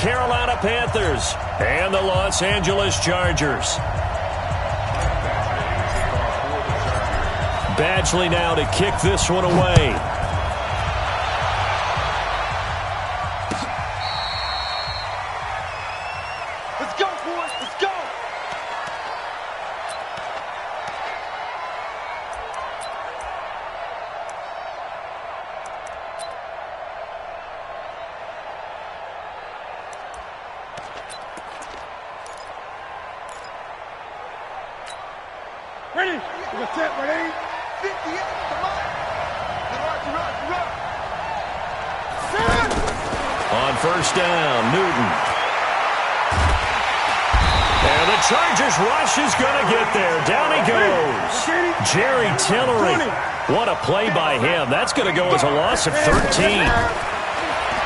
Carolina Panthers and the Los Angeles Chargers. Badgley now to kick this one away. Let's go, boys. Let's go. Ready? We're set, ready? 58, come on. Run. Set. On first down, Newton. And the Chargers rush is going to get there. Down he goes. Jerry Tillery. What a play by him. That's going to go as a loss of 13.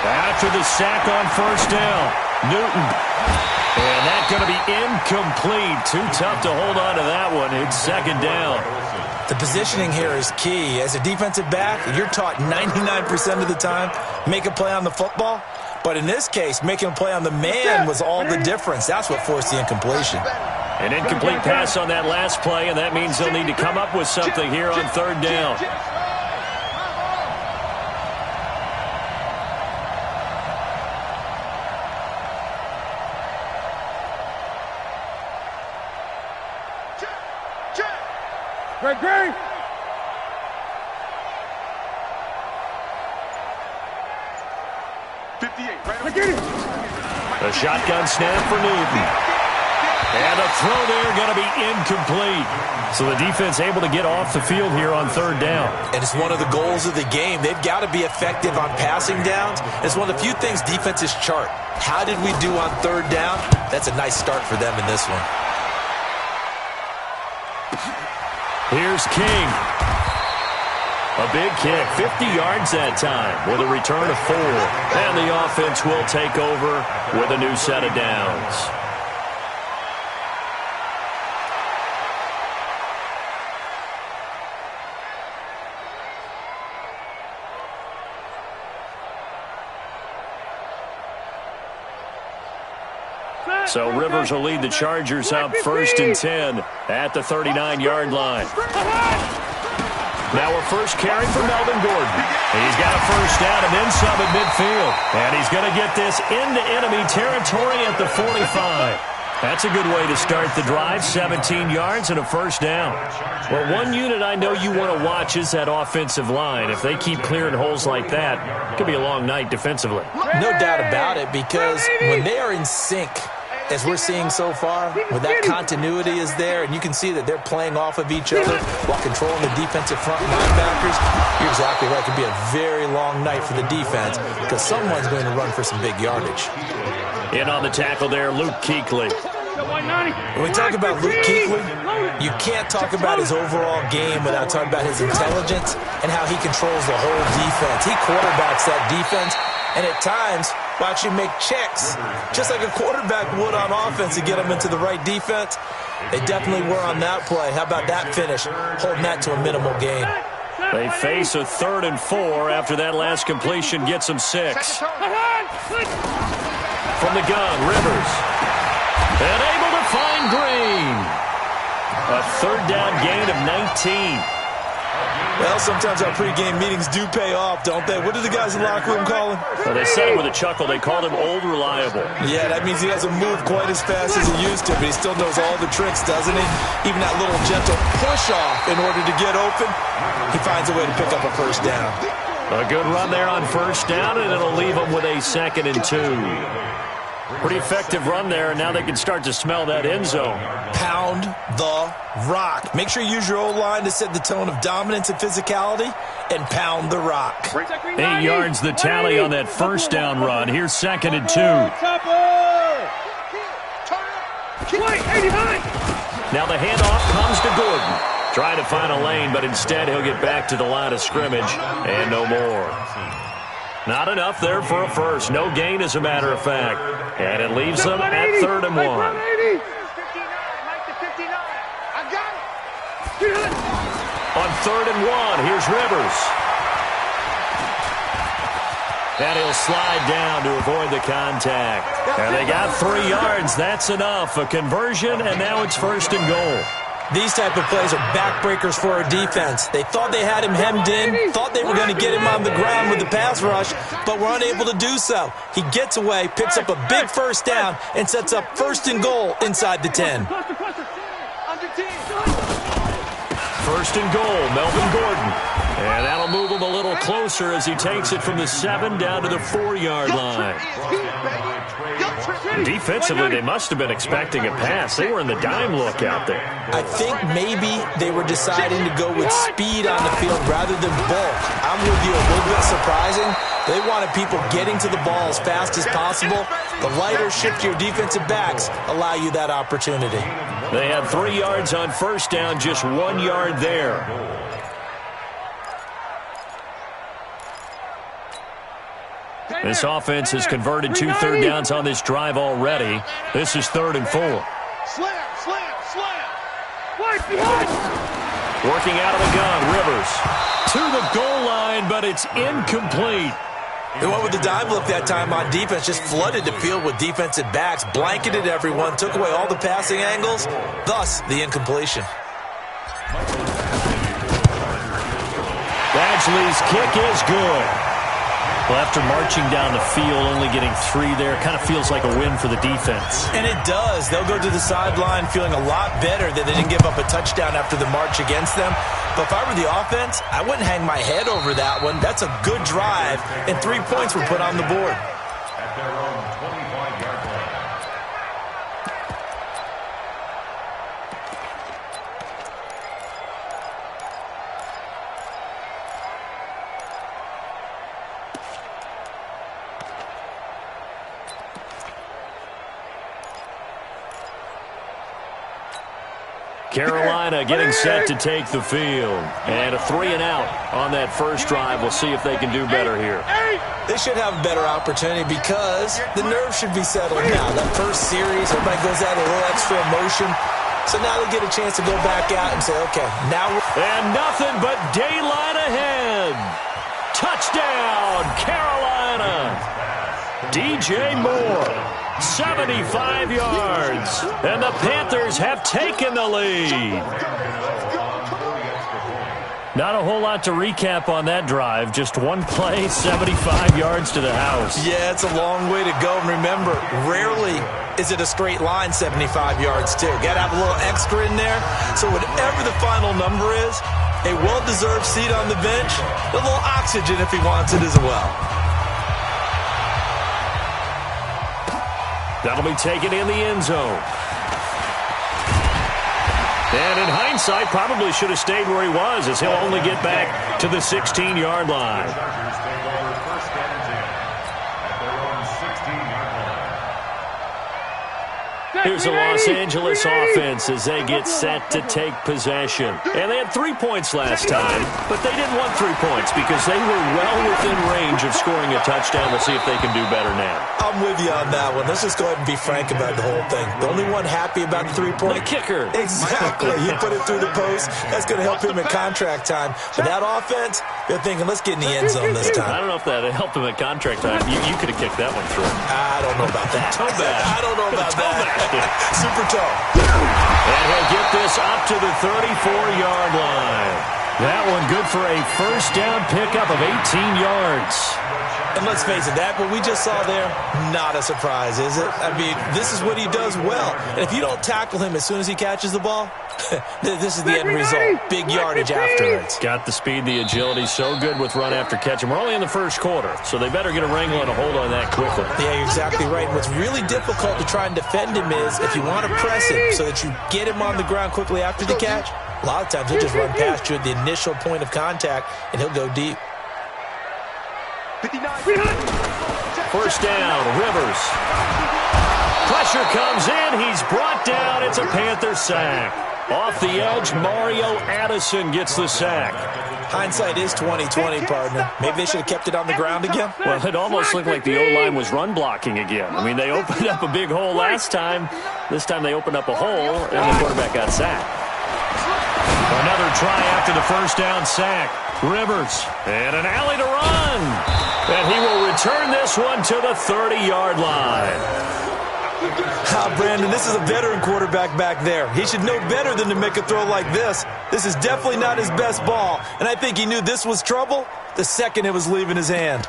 After the sack on first down, Newton. And that's going to be incomplete. Too tough to hold on to that one. It's second down. The positioning here is key. As a defensive back, you're taught 99% of the time, make a play on the football. But in this case, making a play on the man was all the difference. That's what forced the incompletion. An incomplete pass on that last play, and that means they'll need to come up with something here on third down. Great. A shotgun snap for Newton. And a throw there going to be incomplete. So the defense able to get off the field here on third down. And it's one of the goals of the game. They've got to be effective on passing downs. It's one of the few things defenses chart. How did we do on third down? That's a nice start for them in this one. Here's King. A big kick, 50 yards that time with a return of 4. And the offense will take over with a new set of downs. So Rivers will lead the Chargers up 1st and 10 at the 39-yard line. Now a first carry for Melvin Gordon. He's got a first down and then some at midfield. And he's going to get this into enemy territory at the 45. That's a good way to start the drive, 17 yards and a first down. Well, one unit I know you want to watch is that offensive line. If they keep clearing holes like that, it could be a long night defensively. No doubt about it, because when they are in sync, as we're seeing so far, when that continuity is there, and you can see that they're playing off of each other while controlling the defensive front linebackers, you're exactly right. It could be a very long night for the defense because someone's going to run for some big yardage. In on the tackle there, Luke Kuechly. When we talk about Luke Kuechly, you can't talk about his overall game without talking about his intelligence and how he controls the whole defense. He quarterbacks that defense, and at times will actually make checks, just like a quarterback would on offense to get them into the right defense. They definitely were on that play. How about that finish, holding that to a minimal gain? They face a 3rd and 4 after that last completion gets them 6. From the gun, Rivers. And able to find Green. A 3rd down gain of 19. Well, sometimes our pregame meetings do pay off, don't they? What do the guys in the locker room call him? Well, they said it with a chuckle. They called him Old Reliable. Yeah, that means he doesn't move quite as fast as he used to, but he still knows all the tricks, doesn't he? Even that little gentle push-off in order to get open, he finds a way to pick up a first down. A good run there on first down, and it'll leave them with a 2nd and 2. Pretty effective run there, and now they can start to smell that end zone. Pound the rock. Make sure you use your O-line to set the tone of dominance and physicality, and pound the rock. 8 yards the tally on that first down run. Here's 2nd and 2. Now the handoff comes to Gordon. Trying to find a lane, but instead he'll get back to the line of scrimmage, and no more. Not enough there for a first. No gain, as a matter of fact. And it leaves them at 3rd and 1. On 3rd and 1, here's Rivers. And he'll slide down to avoid the contact. And they got 3 yards. That's enough. A conversion, and now it's 1st and goal. These type of plays are backbreakers for our defense. They thought they had him hemmed in, thought they were going to get him on the ground with the pass rush, but were unable to do so. He gets away, picks up a big 1st down, and sets up 1st and goal inside the 10. 1st and goal, Melvin Gordon. And that'll move him a little closer as he takes it from the 7 down to the 4-yard line. Defensively, they must have been expecting a pass. They were in the dime look out there. I think maybe they were deciding to go with speed on the field rather than bulk. I'm with you, a little bit surprising. They wanted people getting to the ball as fast as possible. The lighter, shiftier defensive backs allow you that opportunity. They had 3 yards on 1st down, just 1 yard there. This offense has converted 2 third downs on this drive already. This is 3rd and 4. Slam, slam, slam. Working out of the gun, Rivers. To the goal line, but it's incomplete. They went with the dime look that time on defense, just flooded the field with defensive backs, blanketed everyone, took away all the passing angles, thus the incompletion. Badgley's kick is good. Well, after marching down the field, only getting 3 there, kind of feels like a win for the defense. And it does. They'll go to the sideline feeling a lot better that they didn't give up a touchdown after the march against them. But if I were the offense, I wouldn't hang my head over that one. That's a good drive, and 3 points were put on the board. At their own 25-yard line. Carolina getting set to take the field. And a 3 and out on that first drive. We'll see if they can do better here. They should have a better opportunity because the nerves should be settled now. That first series, everybody goes out a little extra emotion. So now they get a chance to go back out and say, okay, now we're... And nothing but daylight ahead. Touchdown, Carolina. DJ Moore. 75 yards, and the Panthers have taken the lead. Not a whole lot to recap on that drive. Just one play, 75 yards to the house. Yeah, it's a long way to go. And remember, rarely is it a straight line 75 yards, too. Got to have a little extra in there. So whatever the final number is, a well-deserved seat on the bench, a little oxygen if he wants it as well. That'll be taken in the end zone. And in hindsight, probably should have stayed where he was, as he'll only get back to the 16-yard line. Here's the Los Angeles offense as they get set to take possession. And they had 3 points last time, but they didn't want 3 points because they were well within range of scoring a touchdown. We'll see if they can do better now. I'm with you on that one. Let's just go ahead and be frank about the whole thing. The only one happy about the 3-point... The kicker. Exactly. He put it through the post. That's going to help him at contract time. But that offense, they're thinking, let's get in the end zone this time. I don't know if that helped him at contract time. You could have kicked that one through. I don't know about that. Toe back. I don't know about that. Super toe. And he'll get this up to the 34-yard line. That one good for a first down pickup of 18 yards. And let's face it, that what we just saw there, not a surprise, is it? I mean, this is what he does well. And if you don't tackle him as soon as he catches the ball, this is the end result. Big yardage afterwards. Got the speed, the agility, so good with run after catch. And we're only in the first quarter, so they better get a wrangle and a hold on that quickly. Yeah, you're exactly right. And what's really difficult to try and defend him is if you want to press him so that you get him on the ground quickly after the catch, a lot of times he'll just run past you at the initial point of contact, and he'll go deep. First down, Rivers. Pressure comes in. He's brought down. It's a Panther sack. Off the edge, Mario Addison gets the sack. Hindsight is 20/20, partner. Maybe they should have kept it on the ground again. Well, it almost looked like the O-line was run blocking again. I mean, they opened up a big hole last time. This time they opened up a hole, and the quarterback got sacked. Another try after the first down sack. Rivers, and an alley to run. And he will return this one to the 30-yard line. Brandon, this is a veteran quarterback back there. He should know better than to make a throw like this. This is definitely not his best ball, and I think he knew this was trouble the second it was leaving his hand.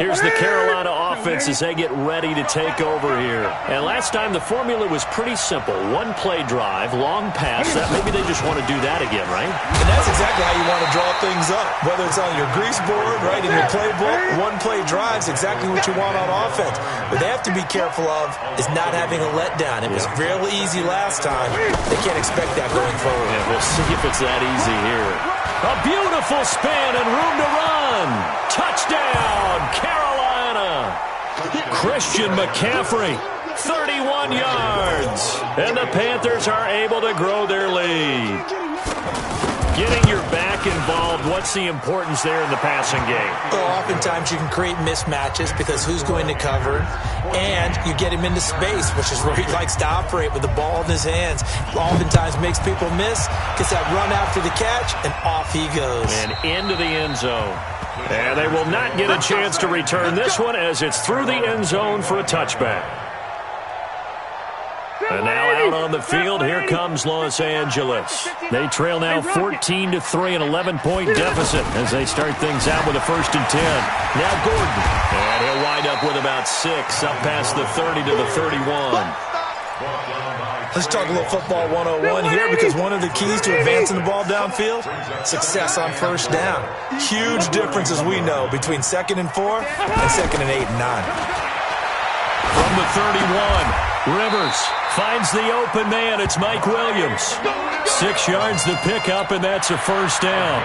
Here's the Carolina offense as they get ready to take over here. And last time the formula was pretty simple. One play drive, long pass. Maybe they just want to do that again, right? And that's exactly how you want to draw things up. Whether it's on your grease board, right, in your playbook, one play drive is exactly what you want on offense. What they have to be careful of is not having a letdown. It was real easy last time. They can't expect that going forward. Yeah, we'll see if it's that easy here. A beautiful spin and room to run. Touchdown, Carolina. Christian McCaffrey, 31 yards. And the Panthers are able to grow their lead. Getting your back involved, what's the importance there in the passing game? Well, oftentimes you can create mismatches because who's going to cover, and you get him into space, which is where he likes to operate with the ball in his hands. Oftentimes makes people miss, gets that run after the catch, and off he goes. And into the end zone. And they will not get a chance to return this one as it's through the end zone for a touchback. And now out on the field, here comes Los Angeles. They trail now 14-3, an 11-point deficit as they start things out with a 1st and 10. Now Gordon. And he'll wind up with about 6, up past the 30 to the 31. Let's talk a little football 101 here, because one of the keys to advancing the ball downfield, success on 1st down. Huge difference, as we know, between 2nd and 4 and 2nd and 8 and 9. From the 31, Rivers finds the open man. It's Mike Williams. 6 yards to pick up, and that's a 1st down.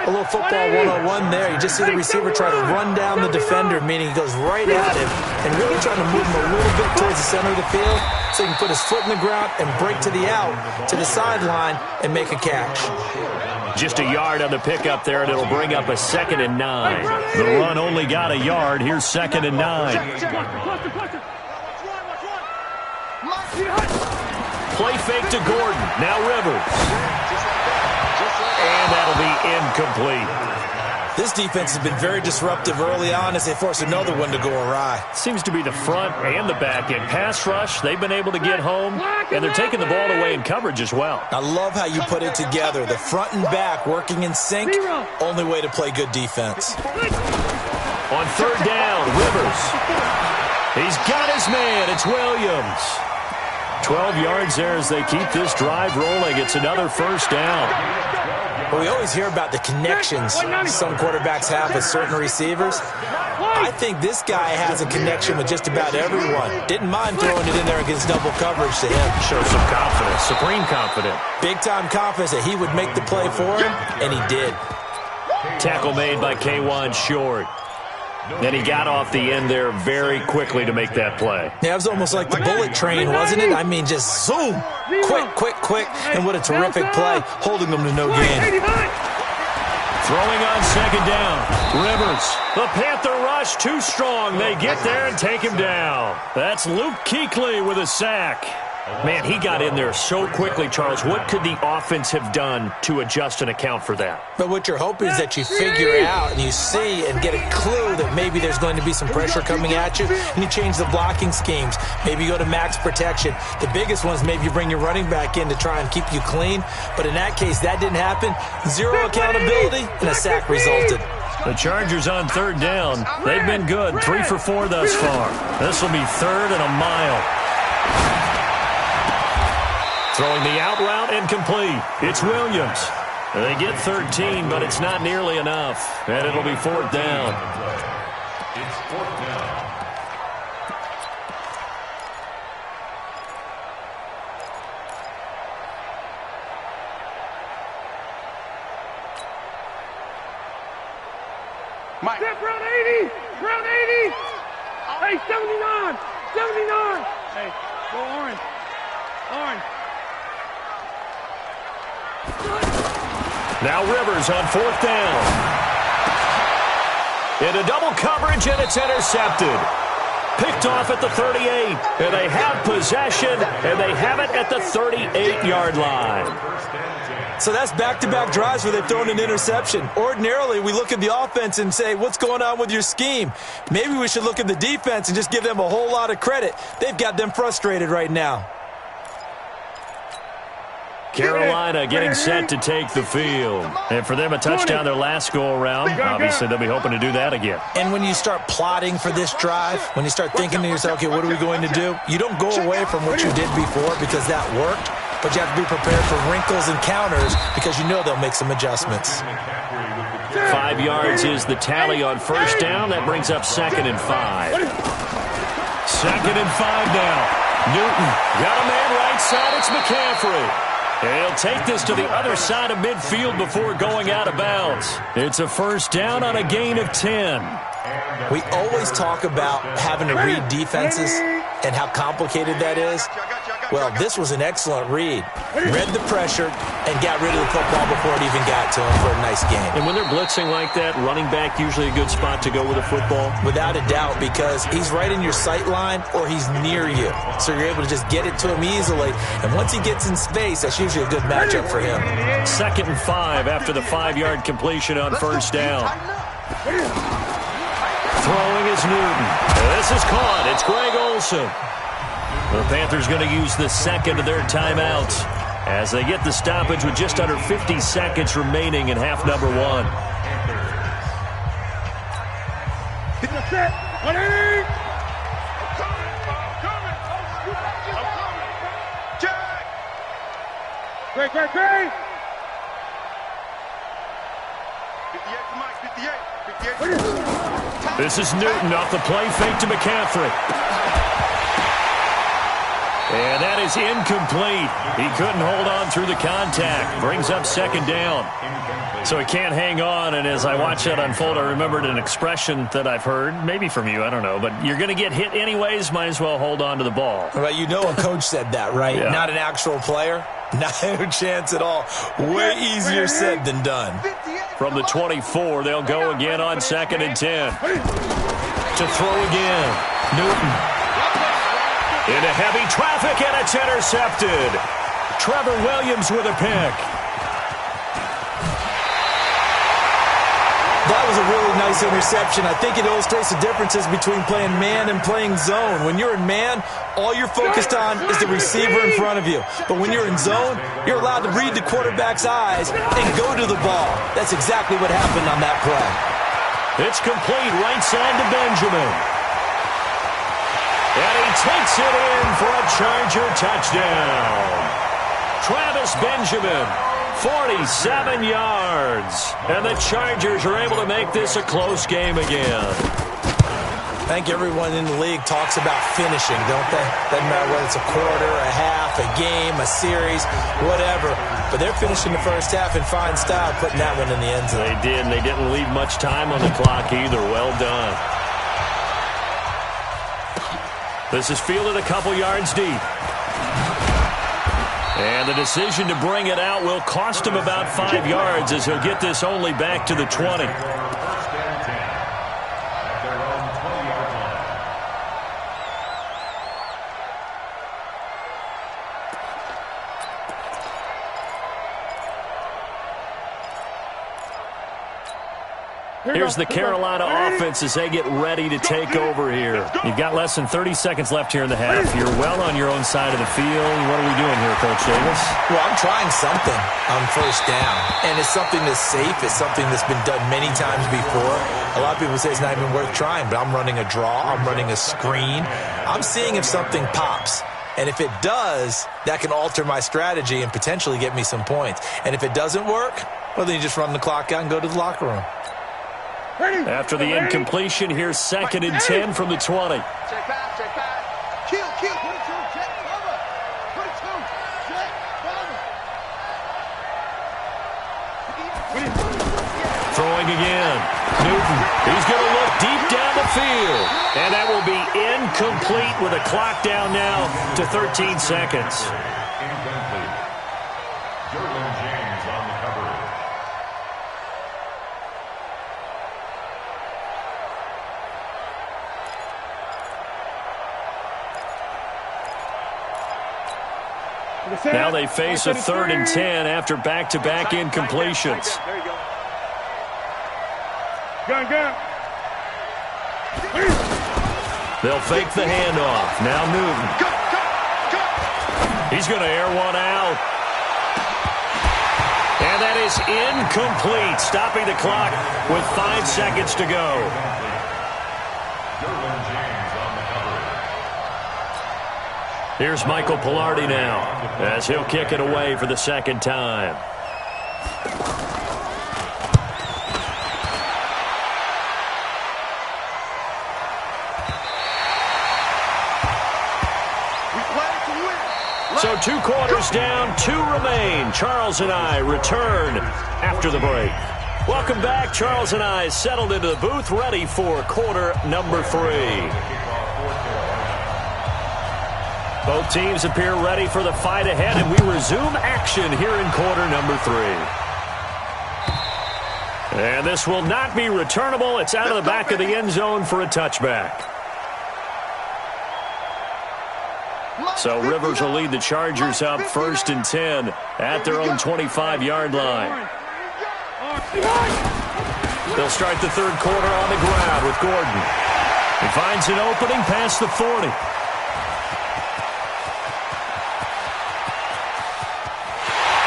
A little football 101 there. You just see the receiver try to run down the defender, meaning he goes right at him and really trying to move him a little bit towards the center of the field so he can put his foot in the ground and break to the out, to the sideline, and make a catch. Just a yard on the pickup there, and it'll bring up a 2nd and 9. The run only got a yard. Here's 2nd and 9. Play fake to Gordon. Now Rivers. And that'll be incomplete. This defense has been very disruptive early on as they force another one to go awry. Seems to be the front and the back end. Pass rush, they've been able to get home, and they're taking the ball away in coverage as well. I love how you put it together. The front and back working in sync, only way to play good defense. On 3rd down, Rivers. He's got his man. It's Williams. 12 yards there as they keep this drive rolling. It's another 1st down. Well, we always hear about the connections some quarterbacks have with certain receivers. I think this guy has a connection with just about everyone. Didn't mind throwing it in there against double coverage to him. Shows some confidence, supreme confidence. Big-time confidence that he would make the play for him, and he did. Tackle made by K'Wan Short. And he got off the end there very quickly to make that play. Yeah, it was almost like the bullet train, wasn't it? I mean, just zoom, quick, and what a terrific play, holding them to no gain. Throwing on 2nd down, Rivers. The Panther rush too strong. They get there and take him down. That's Luke Kuechly with a sack. Man, he got in there so quickly, Charles. What could the offense have done to adjust and account for that? But what you're hoping is that you figure out and you see and get a clue that maybe there's going to be some pressure coming at you, and you change the blocking schemes. Maybe you go to max protection. The biggest one is maybe you bring your running back in to try and keep you clean. But in that case, that didn't happen. Zero accountability, and a sack resulted. The Chargers on 3rd down. They've been good. 3 for 4 thus far. This will be 3rd and a mile. Throwing the out route, incomplete. It's Williams. They get 13, but it's not nearly enough. And it'll be 4th down. It's 4th down. Mike. Round 80. Round 80. Hey, 79. 79. Hey, go orange. Orange. Now Rivers on 4th down. Into double coverage, and it's intercepted. Picked off at the 38. And they have possession, and they have it at the 38-yard line. So that's back-to-back drives where they've thrown an interception. Ordinarily, we look at the offense and say, what's going on with your scheme? Maybe we should look at the defense and just give them a whole lot of credit. They've got them frustrated right now. Carolina getting set to take the field. And for them, a touchdown their last go-around. Obviously, they'll be hoping to do that again. And when you start plotting for this drive, when you start thinking to yourself, okay, what are we going to do? You don't go away from what you did before because that worked, but you have to be prepared for wrinkles and counters because you know they'll make some adjustments. 5 yards is the tally on first down. That brings up 2nd and 5. 2nd and 5 now. Newton got a man right side. It's McCaffrey. He'll take this to the other side of midfield before going out of bounds. It's a first down on a gain of 10. We always talk about having to read defenses and how complicated that is. Well, this was an excellent read. Read the pressure and got rid of the football before it even got to him for a nice game. And when they're blitzing like that, running back usually a good spot to go with a football? Without a doubt, because he's right in your sight line or he's near you. So you're able to just get it to him easily. And once he gets in space, that's usually a good matchup for him. 2nd and 5 after the 5-yard completion on first down. Throwing is Newton. This is caught. It's Greg Olsen. The Panthers going to use the second of their timeouts as they get the stoppage with just under 50 seconds remaining in half number 1. Great. This is Newton off the play fake to McCaffrey. And that is incomplete. He couldn't hold on through the contact. Brings up 2nd down. So he can't hang on, and as I watch that unfold, I remembered an expression that I've heard, maybe from you, I don't know, but you're going to get hit anyways, might as well hold on to the ball. Well, you know a coach said that, right? Yeah. Not an actual player. Not a chance at all. Way easier said than done. From the 24, they'll go again on 2nd and 10. To throw again. Newton. Into heavy traffic, and it's intercepted. Trevor Williams with a pick. That was a really nice interception. I think it illustrates the differences between playing man and playing zone. When you're in man, all you're focused on is the receiver in front of you. But when you're in zone, you're allowed to read the quarterback's eyes and go to the ball. That's exactly what happened on that play. It's complete right side to Benjamin. And he takes it in for a Charger touchdown. Travis Benjamin, 47 yards. And the Chargers are able to make this a close game again. I think everyone in the league talks about finishing, don't they? Doesn't matter whether it's a quarter, a half, a game, a series, whatever. But they're finishing the first half in fine style, putting that one in the end zone. They did, and they didn't leave much time on the clock either. Well done. This is fielded a couple yards deep. And the decision to bring it out will cost him about 5 yards as he'll get this only back to the 20. Here's the Carolina offense as they get ready to take over here. You've got less than 30 seconds left here in the half. You're well on your own side of the field. What are we doing here, Coach Davis? Well, I'm trying something on first down, and it's something that's safe. It's something that's been done many times before. A lot of people say it's not even worth trying, but I'm running a draw. I'm running a screen. I'm seeing if something pops. And if it does, that can alter my strategy and potentially get me some points. And if it doesn't work, well, then you just run the clock out and go to the locker room. After the incompletion, here's 2nd and 10 from the 20. Check pass. Kill. 22, check, cover. 22, check, cover. Throwing again. Newton. He's going to look deep down the field. And that will be incomplete with a clock down now to 13 seconds. Now they face a 3rd and 10 after back-to-back incompletions. There you go. Gun. They'll fake the handoff. Now Newton. He's going to air one out. And that is incomplete, stopping the clock with 5 seconds to go. Here's Michael Pilardi now, as he'll kick it away for the 2nd time. So 2 quarters down, 2 remain. Charles and I return after the break. Welcome back. Charles and I settled into the booth, ready for quarter number 3. Both teams appear ready for the fight ahead, and we resume action here in quarter number 3. And this will not be returnable. It's out of the back of the end zone for a touchback. So Rivers will lead the Chargers up 1st and 10 at their own 25-yard line. They'll start the 3rd quarter on the ground with Gordon. He finds an opening past the 40.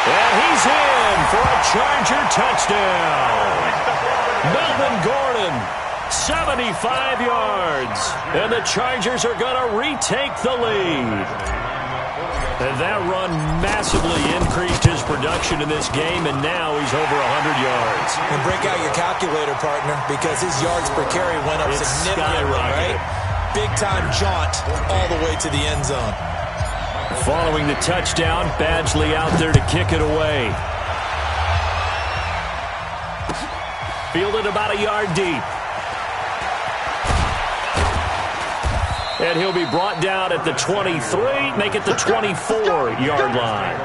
And he's in for a Charger touchdown. Melvin Gordon, 75 yards. And the Chargers are going to retake the lead. And that run massively increased his production in this game, and now he's over 100 yards. And break out your calculator, partner, because his yards per carry went up significantly, right? Big-time jaunt all the way to the end zone. Following the touchdown, Badgley out there to kick it away. Fielded about a yard deep. And he'll be brought down at the 23, make it the 24-yard line.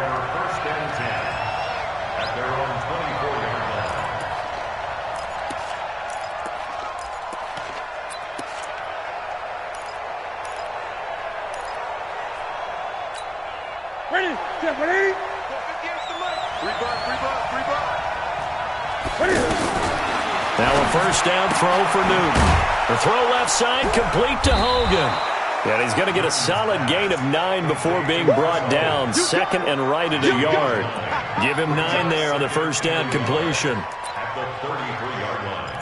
Ready? Now a 1st down throw for Newton. The throw left side, complete to Hogan. And he's going to get a solid gain of 9 before being brought down. 2nd and right at a yard. Give him 9 there on the 1st down completion. At the 33-yard line.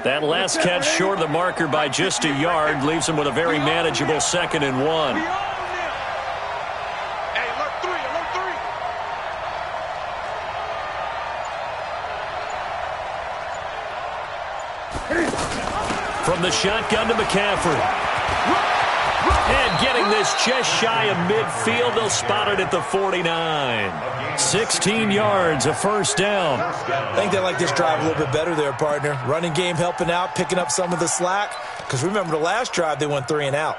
That last catch short of the marker by just a yard leaves him with a very manageable 2nd and 1. From the shotgun to McCaffrey. And getting this just shy of midfield, they'll spot it at the 49. 16 yards, a 1st down. I think they like this drive a little bit better there, partner. Running game helping out, picking up some of the slack. Because remember, the last drive, they went 3 and out.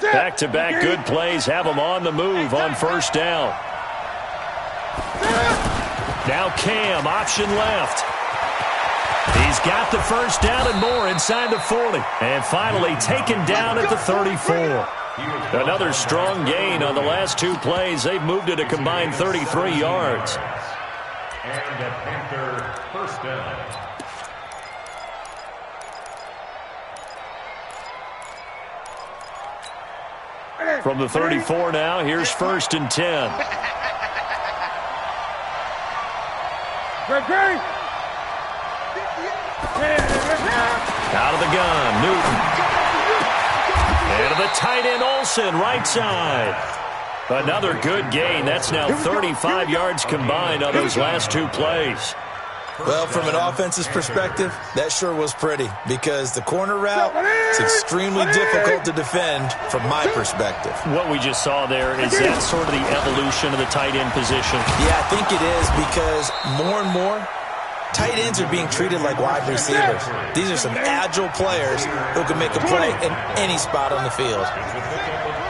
Back-to-back good plays have them on the move on 1st down. Now Cam, option left. He's got the 1st down and more inside the 40. And finally taken down at the 34. Another strong gain on the last 2 plays. They've moved it a combined 33 yards. And a Panther 1st down. From the 34 now, here's 1st and 10. Out of the gun, Newton. And to the tight end, Olsen, right side. Another good gain. That's now 35 yards combined on those last 2 plays. Well, from an offense's perspective, that sure was pretty because the corner route is extremely difficult to defend from my perspective. What we just saw there, is that sort of the evolution of the tight end position? Yeah, I think it is because more and more, Tight ends are being treated like wide receivers. These are some agile players who can make a play in any spot on the field.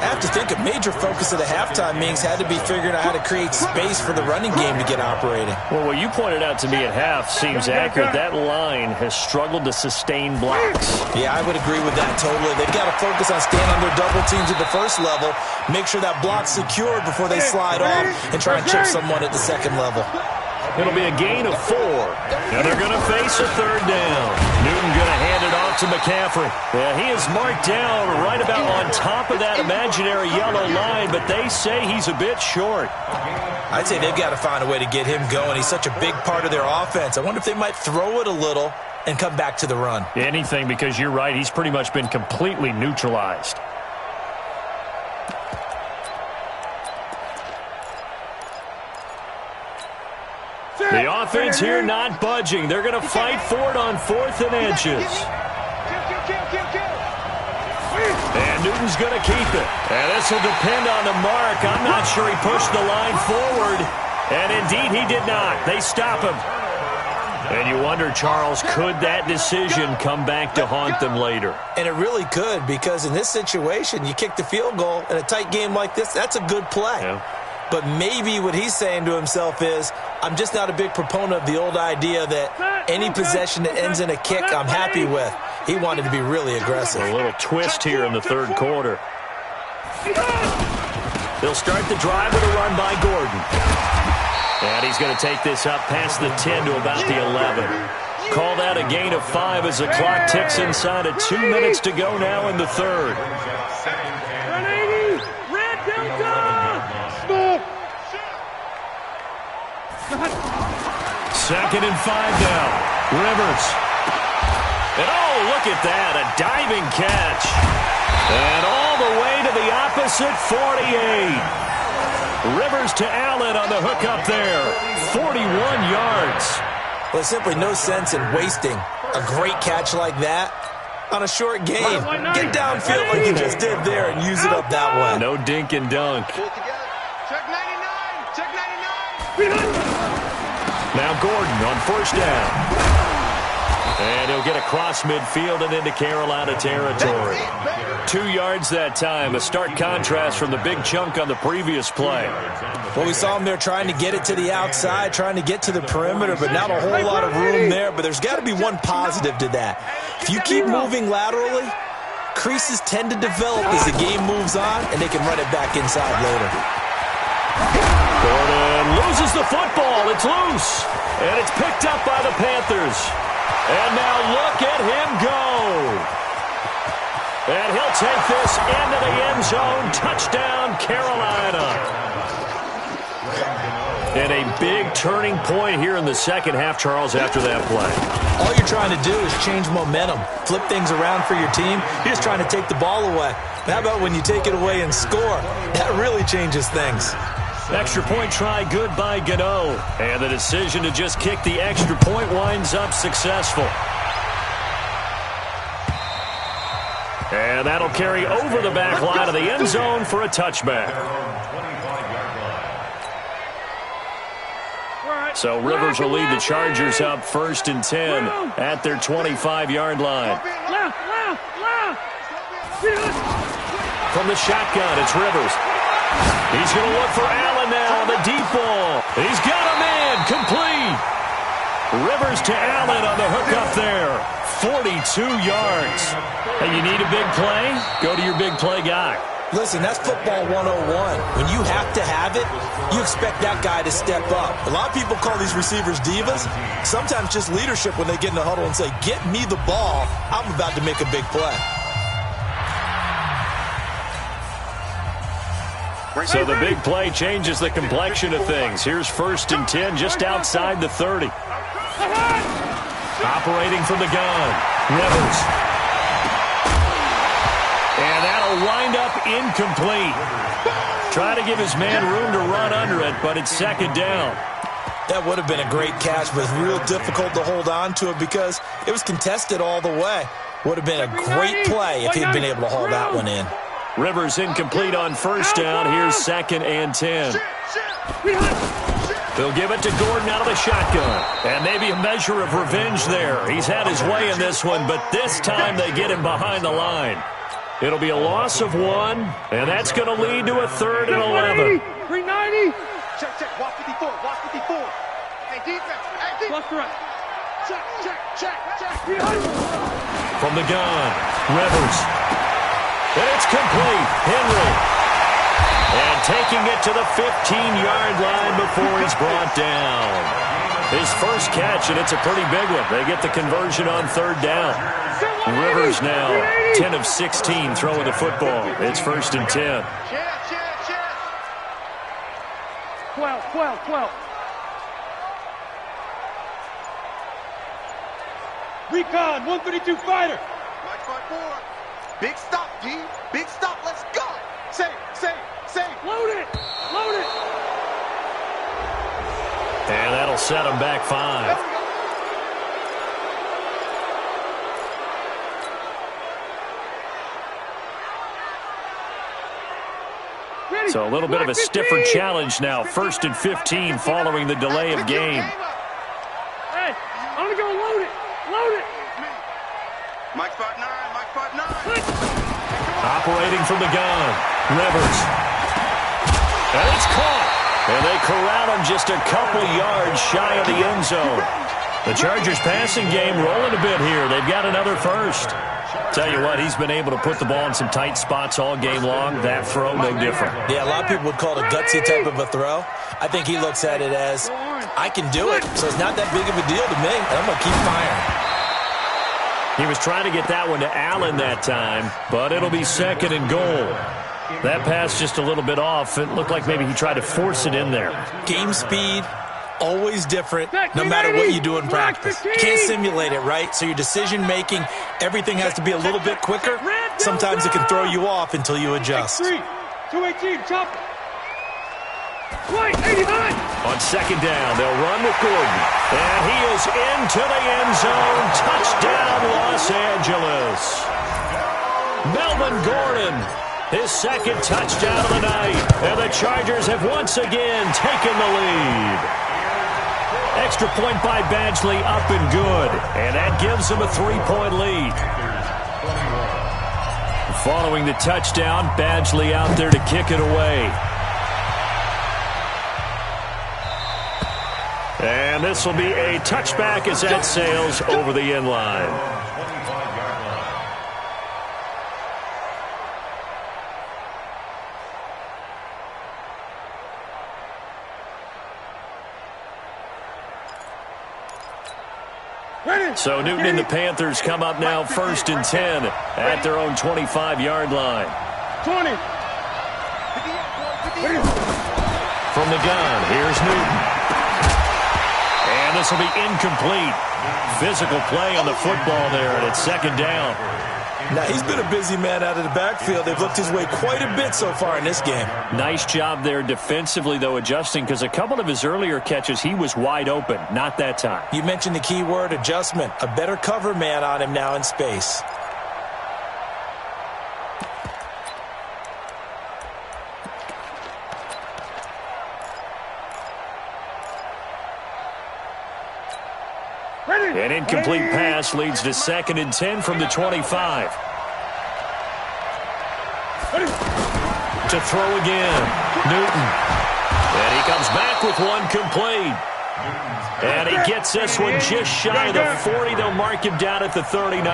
I have to think a major focus of the halftime meetings had to be figuring out how to create space for the running game to get operating. Well, what you pointed out to me at half seems accurate. That line has struggled to sustain blocks. Yeah, I would agree with that totally. They've got to focus on staying on their double teams at the first level, make sure that block's secured before they slide off, and try and chip someone at the second level. It'll be a gain of 4. And they're going to face a third down. Newton going to hand it off to McCaffrey. Yeah, he is marked down right about on top of that imaginary yellow line, but they say he's a bit short. I'd say they've got to find a way to get him going. He's such a big part of their offense. I wonder if they might throw it a little and come back to the run. Anything, because you're right. He's pretty much been completely neutralized. The offense here not budging. They're going to fight for it on 4th and inches. And Newton's going to keep it. And this will depend on the mark. I'm not sure he pushed the line forward. And indeed, he did not. They stop him. And you wonder, Charles, could that decision come back to haunt them later? And it really could, because in this situation, you kick the field goal in a tight game like this, that's a good play. Yeah. But maybe what he's saying to himself is, I'm just not a big proponent of the old idea that any possession that ends in a kick I'm happy with. He wanted to be really aggressive. A little twist here in the third quarter. They'll start the drive with a run by Gordon. And he's going to take this up past the 10 to about the 11. Call that a gain of 5 as the clock ticks inside of 2 minutes to go now in the third. 180, red Delta! Second and 5 now. Rivers. And oh, look at that. A diving catch. And all the way to the opposite 48. Rivers to Allen on the hook up there. 41 yards. Well, there's simply no sense in wasting a great catch like that on a short game. Get downfield like you just did there and use it up that way. No dink and dunk. Check 99. Check 99. Now Gordon on first down. And he'll get across midfield and into Carolina territory. 2 yards that time. A stark contrast from the big chunk on the previous play. Well, we saw him there trying to get it to the outside, trying to get to the perimeter, but not a whole lot of room there. But there's got to be one positive to that. If you keep moving laterally, creases tend to develop as the game moves on, and they can run it back inside later. Gordon loses the football. It's loose. And it's picked up by the Panthers. And now look at him go. And he'll take this into the end zone. Touchdown, Carolina. And a big turning point here in the second half, Charles, after that play. All you're trying to do is change momentum, flip things around for your team. You're just trying to take the ball away. But how about when you take it away and score? That really changes things. Extra point try good by Gano. And the decision to just kick the extra point winds up successful. And that'll carry over the back line of the end zone for a touchback. So Rivers will lead the Chargers up 1st and 10 at their 25-yard line. From the shotgun, it's Rivers. He's going to look for Allen now on the deep ball. He's got him in. Complete. Rivers to Allen on the hook up there. 42 yards. Hey, you need a big play? Go to your big play guy. Listen, that's football 101. When you have to have it, you expect that guy to step up. A lot of people call these receivers divas. Sometimes just leadership when they get in the huddle and say, get me the ball. I'm about to make a big play. So the big play changes the complexion of things. Here's 1st and 10 just outside the 30. Operating from the gun. Rivers. And that'll wind up incomplete. Trying to give his man room to run under it, but it's 2nd down. That would have been a great catch, but it's real difficult to hold on to it because it was contested all the way. Would have been a great play if he'd been able to haul that one in. Rivers incomplete on 1st down. Here's 2nd and 10. They'll give it to Gordon out of the shotgun. And maybe a measure of revenge there. He's had his way in this one, but this time they get him behind the line. It'll be a loss of 1, and that's going to lead to a 3rd and 11. 390. Check, check. Watch 54. Watch 54. Hey, defense. Hey, defense. Plus right. Check, check, check, check. From the gun, Rivers. And it's complete. Henry. And taking it to the 15-yard line before he's brought down. His first catch, and it's a pretty big one. They get the conversion on 3rd down. Rivers now 10 of 16 throwing the football. It's 1st and 10. 12. Recon, 132 fighter. Mike 5-4. Big stop, D. Big stop. Let's go. Save. Load it. And that'll set him back 5. So a little bit of a stiffer challenge now. 1st and 15 following the delay of game. Hey, I'm going to go load it. Mike 5-9. Operating from the gun. Rivers. And it's caught. And they corral him just a couple yards shy of the end zone. The Chargers passing game rolling a bit here. They've got another first. Tell you what, he's been able to put the ball in some tight spots all game long. That throw, no different. Yeah, a lot of people would call it a gutsy type of a throw. I think he looks at it as, I can do it, so it's not that big of a deal to me, and I'm going to keep firing. He was trying to get that one to Allen that time, but it'll be 2nd and goal. That pass just a little bit off. It looked like maybe he tried to force it in there. Game speed, always different, no matter what you do in practice. You can't simulate it, right? So your decision-making, everything has to be a little bit quicker. Sometimes it can throw you off until you adjust. 218, chop. Right, 89. On 2nd down, they'll run with Gordon. And he is into the end zone. Touchdown, Los Angeles. Melvin Gordon, his 2nd touchdown of the night. And the Chargers have once again taken the lead. Extra point by Badgley, up and good. And that gives them a 3-point lead. Following the touchdown, Badgley out there to kick it away. And this will be a touchback as that sails over the end line. So Newton and the Panthers come up now 1st and 10 at their own 25-yard line. 20. From the gun, here's Newton. And this will be incomplete. Physical play on the football there, and it's 2nd down. Now, he's been a busy man out of the backfield. They've looked his way quite a bit so far in this game. Nice job there defensively, though, adjusting, because a couple of his earlier catches, he was wide open. Not that time. You mentioned the key word, adjustment. A better cover man on him now in space. An incomplete pass leads to 2nd and 10 from the 25. To throw again, Newton. And he comes back with one complete. And he gets this one just shy of the 40. They'll mark him down at the 39.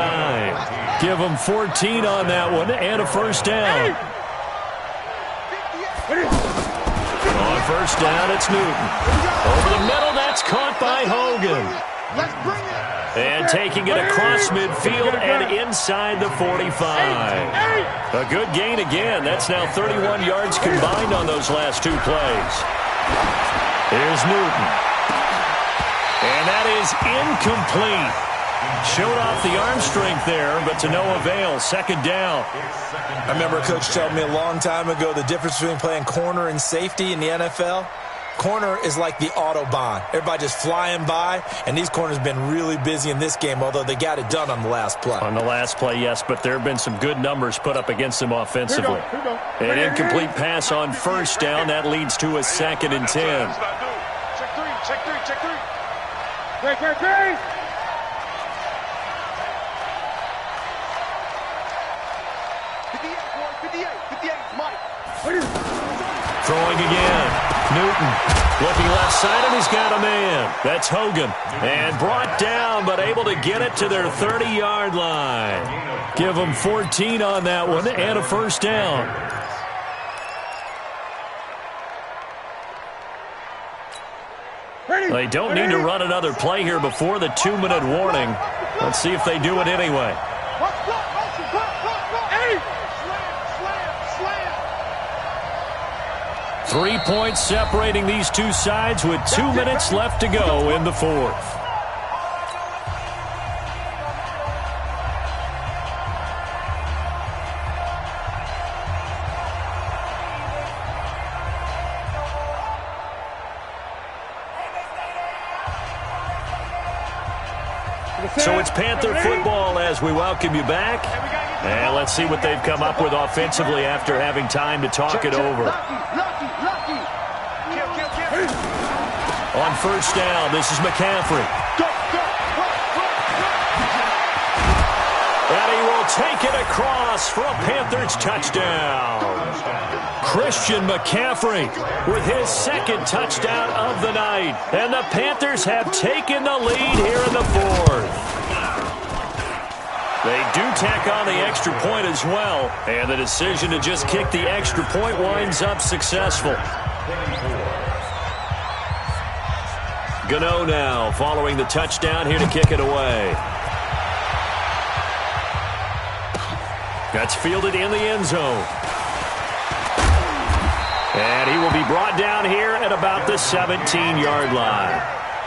Give him 14 on that one and a 1st down. On 1st down, it's Newton. Over the middle, that's caught by Hogan. Let's bring it. And taking it across midfield and inside the 45. A good gain again. That's now 31 yards combined on those last 2 plays. Here's Newton. And that is incomplete. Showed off the arm strength there, but to no avail. 2nd down. I remember a coach telling me a long time ago the difference between playing corner and safety in the NFL. Corner is like the Autobahn. Everybody just flying by, and these corners have been really busy in this game, although they got it done on the last play. On the last play, yes, but there have been some good numbers put up against them offensively. An incomplete pass on 1st down. That leads to a 2nd and 10. Check three, check three. Three. 58, Mike. Throwing again. Newton looking left side, and he's got a man. That's Hogan. And brought down, but able to get it to their 30-yard line. Give them 14 on that one and a first down. They don't need to run another play here before the 2-minute warning. Let's see if they do it anyway. 3 points separating these two sides with 2 minutes left to go in the fourth. So it's Panther football as we welcome you back. And let's see what they've come up with offensively after having time to talk it over. On first down, this is McCaffrey. And he will take it across for a Panthers touchdown. Christian McCaffrey with his second touchdown of the night. And the Panthers have taken the lead here in the fourth. They do tack on the extra point as well. And the decision to just kick the extra point winds up successful. Gano now following the touchdown here to kick it away. That's fielded in the end zone. And he will be brought down here at about the 17-yard line.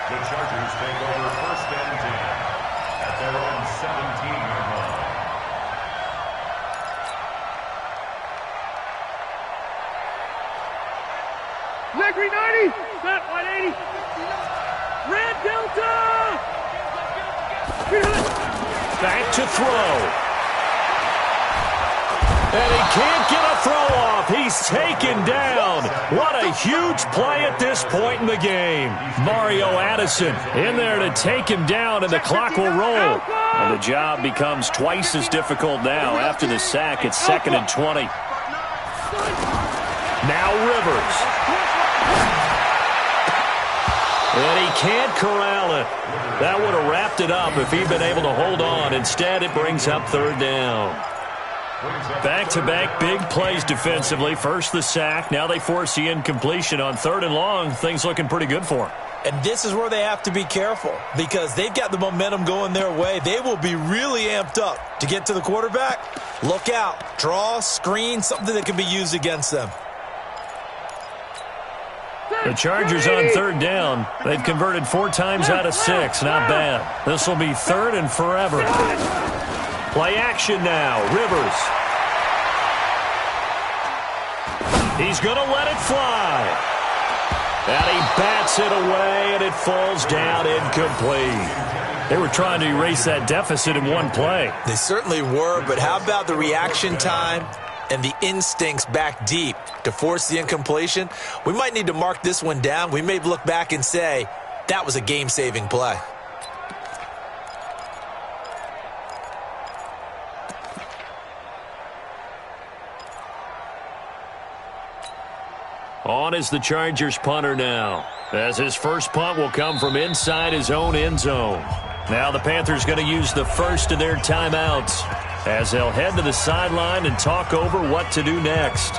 The Chargers take over first and 10 at their own 17-yard line. Zachary 90. Snap 180. Red Delta. Back to throw. And he can't get a throw off. He's taken down. What a huge play at this point in the game. Mario Addison in there to take him down, and the clock will roll. And the job becomes twice as difficult now. After the sack, it's 2nd and 20. Now Rivers. And he can't corral it. That would have wrapped it up if he'd been able to hold on. Instead, it brings up third down. Back-to-back big plays defensively. First the sack. Now they force the incompletion on 3rd and long. Things looking pretty good for them. And this is where they have to be careful because they've got the momentum going their way. They will be really amped up to get to the quarterback. Look out. Draw, screen, something that can be used against them. The Chargers on 3rd down. They've converted 4 times out of 6. Not bad. This will be 3rd and forever. Play action now. Rivers. He's going to let it fly. And he bats it away, and it falls down incomplete. They were trying to erase that deficit in one play. They certainly were, but how about the reaction time and the instincts back deep to force the incompletion? We might need to mark this one down. We may look back and say, that was a game-saving play. On is the Chargers punter now, as his first punt will come from inside his own end zone. Now the Panthers going to use the first of their timeouts as they'll head to the sideline and talk over what to do next.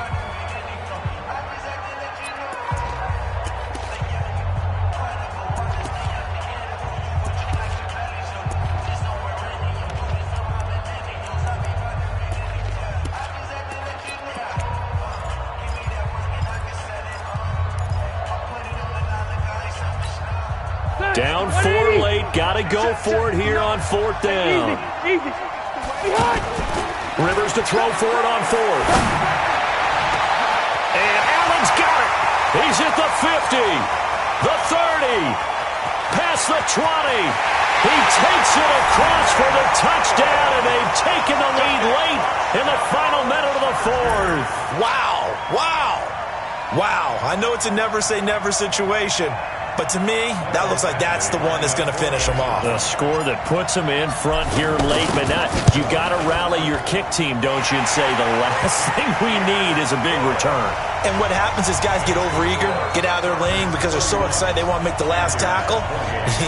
Down 4 late. Got to go for it here on 4th down. Rivers to throw for it on 4th. And Allen's got it. He's at the 50, the 30, past the 20. He takes it across for the touchdown, and they've taken the lead late in the final minute of the 4th. Wow. I know it's a never say never situation, But to me, that looks like that's the one that's going to finish them off. The score that puts them in front here late, but not. You got to rally your kick team, don't you, and say the last thing we need is a big return. And what happens is guys get overeager, get out of their lane because they're so excited they want to make the last tackle.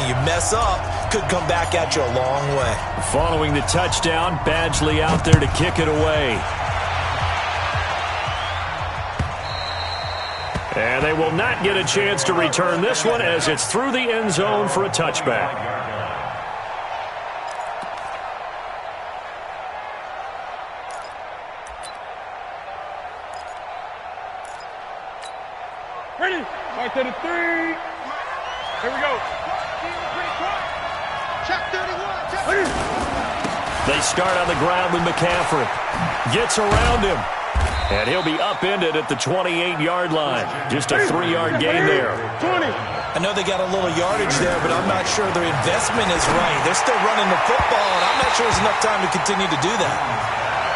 You mess up, could come back at you a long way. Following the touchdown, Badgley out there to kick it away. And they will not get a chance to return this one as it's through the end zone for a touchback. Ready? Right to the 3. Here we go. Check 31. Check. They start on the ground with McCaffrey. Gets around him. And he'll be upended at the 28-yard line. Just a 3-yard gain there. 20. I know they got a little yardage there, but I'm not sure their investment is right. They're still running the football, and I'm not sure there's enough time to continue to do that.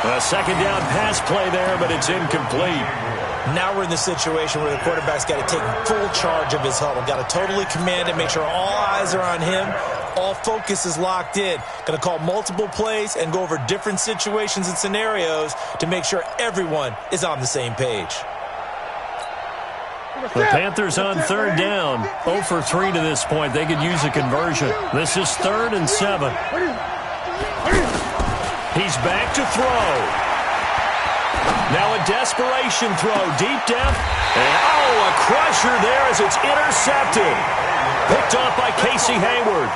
A second down pass play there, but it's incomplete. Now we're in the situation where the quarterback's got to take full charge of his huddle. Got to totally command it, make sure all eyes are on him. All focus is locked in. Going to call multiple plays and go over different situations and scenarios to make sure everyone is on the same page. The Panthers on third down. 0 for 3 to this point. They could use a conversion. This is 3rd and 7. He's back to throw. Now a desperation throw deep down. And a crusher there as it's intercepted. Picked off by Casey Hayward.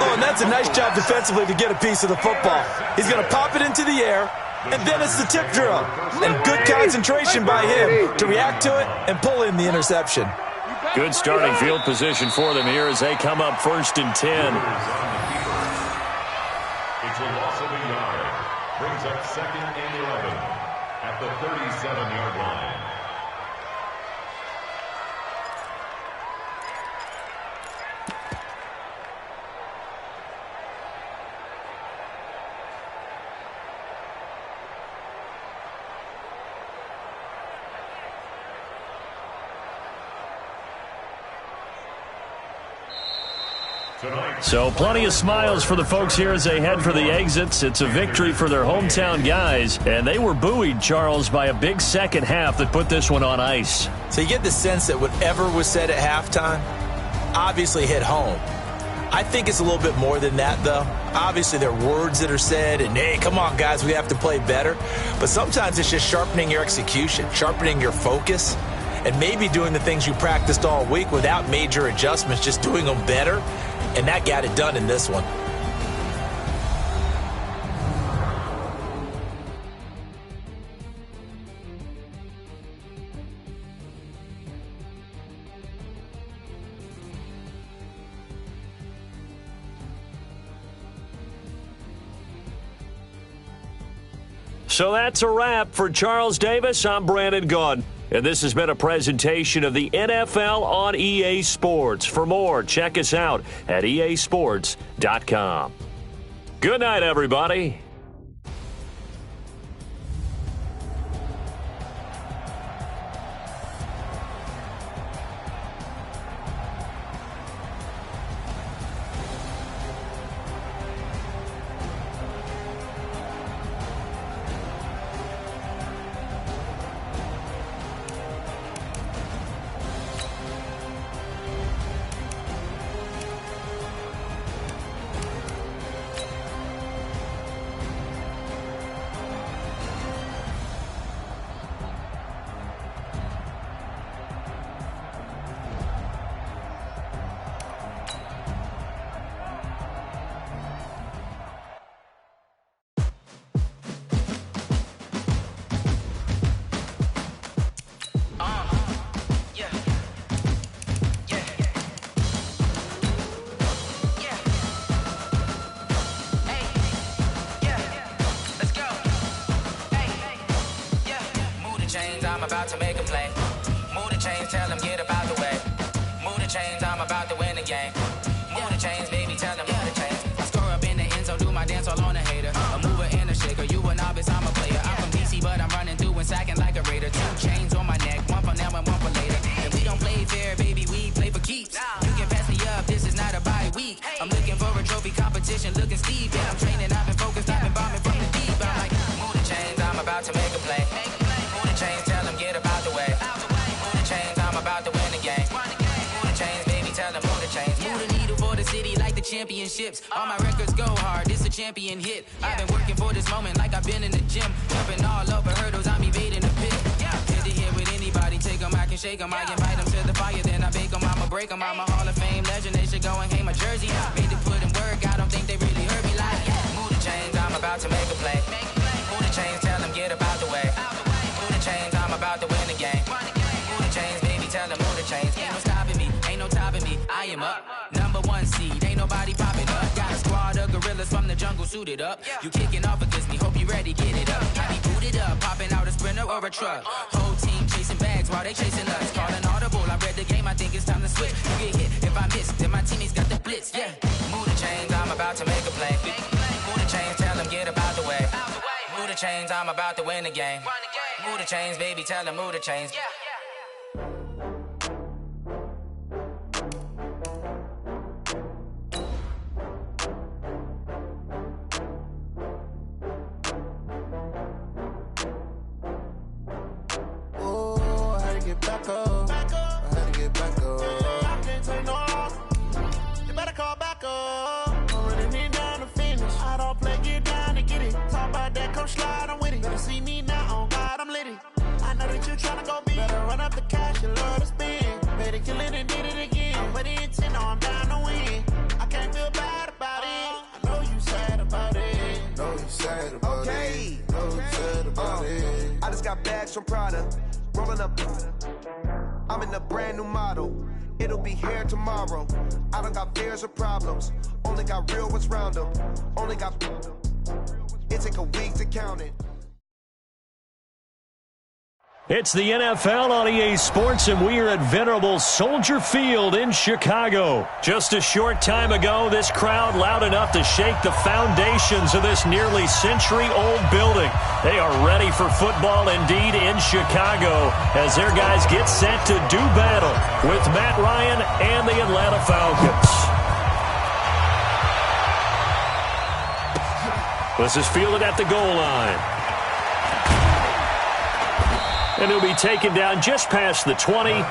Oh, and that's a nice job defensively to get a piece of the football. He's going to pop it into the air, and then it's the tip drill. And good concentration by him to react to it and pull in the interception. Good starting field position for them here as they come up 1st and 10. It's a loss of a yard. Brings up 2nd and 11 at the 37-yard line. So plenty of smiles for the folks here as they head for the exits. It's a victory for their hometown guys, and they were buoyed, Charles, by a big second half that put this one on ice. So you get the sense that whatever was said at halftime obviously hit home. I think it's a little bit more than that, though. Obviously, there are words that are said, and, hey, come on, guys, we have to play better. But sometimes it's just sharpening your execution, sharpening your focus, and maybe doing the things you practiced all week without major adjustments, just doing them better. And that got it done in this one. So that's a wrap for Charles Davis. I'm Brandon Gaudin. And this has been a presentation of the NFL on EA Sports. For more, check us out at easports.com. Good night, everybody. I'm about to make a play. Move the chains, tell them get about the way. Move the chains, I'm about to win the game. Move the chains, baby, tell them move the chains. I score up in the end zone, do my dance all on a hater. A mover and a shaker, you a novice, I'm a player. I'm from DC, but I'm running through and sacking like a raider. 2 chains on my neck, one for now and one for later. If we don't play fair, baby, we play for keeps. trophy competition looking steep. Yeah, I'm training, I've been focused, I've been bombing from the deep. I'm like, move the chains, I'm about to make a play. Move the chains, tell them get about the way. Move the chains, I'm about to win the game. Move the chains, baby, tell them move the chains. Move the needle for the city like the championships. All my records go hard, this a champion hit. I've been working for this moment like I've been in the gym. Jumping all over hurdles, I'm evading the pit. Head to head with anybody, take them, I can shake them. I invite them to the fire, then I bake them, I'ma break them. I'm a Hall of Fame legend, they should go and hang my jersey. Made to put in work, I don't think they really heard me like, move the chains, I'm about to make a play. Move the chains, tell them get about the way. Move the chains, I'm about to win the game. Move the chains, baby, tell them move the chains. Ain't no stopping me, ain't no topping me, I am up. Number one seed, ain't nobody popping up. Got a squad of gorillas from the jungle suited up. You kicking off against me, hope you ready, get it up. I be booted up, popping out a sprinter or a truck. Whole team chasing bags while they chasing us. Calling audible, I read the game, I think it's time to switch. You get hit, if I miss, then my teammates got the blitz, yeah. Move the chains, I'm about to make a play. Move the chains, tell them get about the way. Move the chains, I'm about to win the game. Move the chains, baby, tell them move the chains. Back up. I had to get back up. I can't take no loss. You better call back up. I'm running it down to finish. I don't play, get down to get it. Talk about that, come slide, I'm with it. Better see me now, on God, I'm litty. I know that you tryna go big. Better run up the cash, you love to spend. Better kill it and did it again. I'm with the intent, no, I'm down to win. I can't feel bad about it. I know you sad about it. Know you sad about it. Know you sad about it. I just got bags from Prada. Rolling up, I'm in a brand new model. It'll be here tomorrow. I don't got fears or problems. Only got real ones round them. Only got. It take a week to count it. It's the NFL on EA Sports, and we are at venerable Soldier Field in Chicago. Just a short time ago, this crowd loud enough to shake the foundations of this nearly century-old building. They are ready for football indeed in Chicago as their guys get set to do battle with Matt Ryan and the Atlanta Falcons. This is fielded at the goal line. And he'll be taken down just past the 20.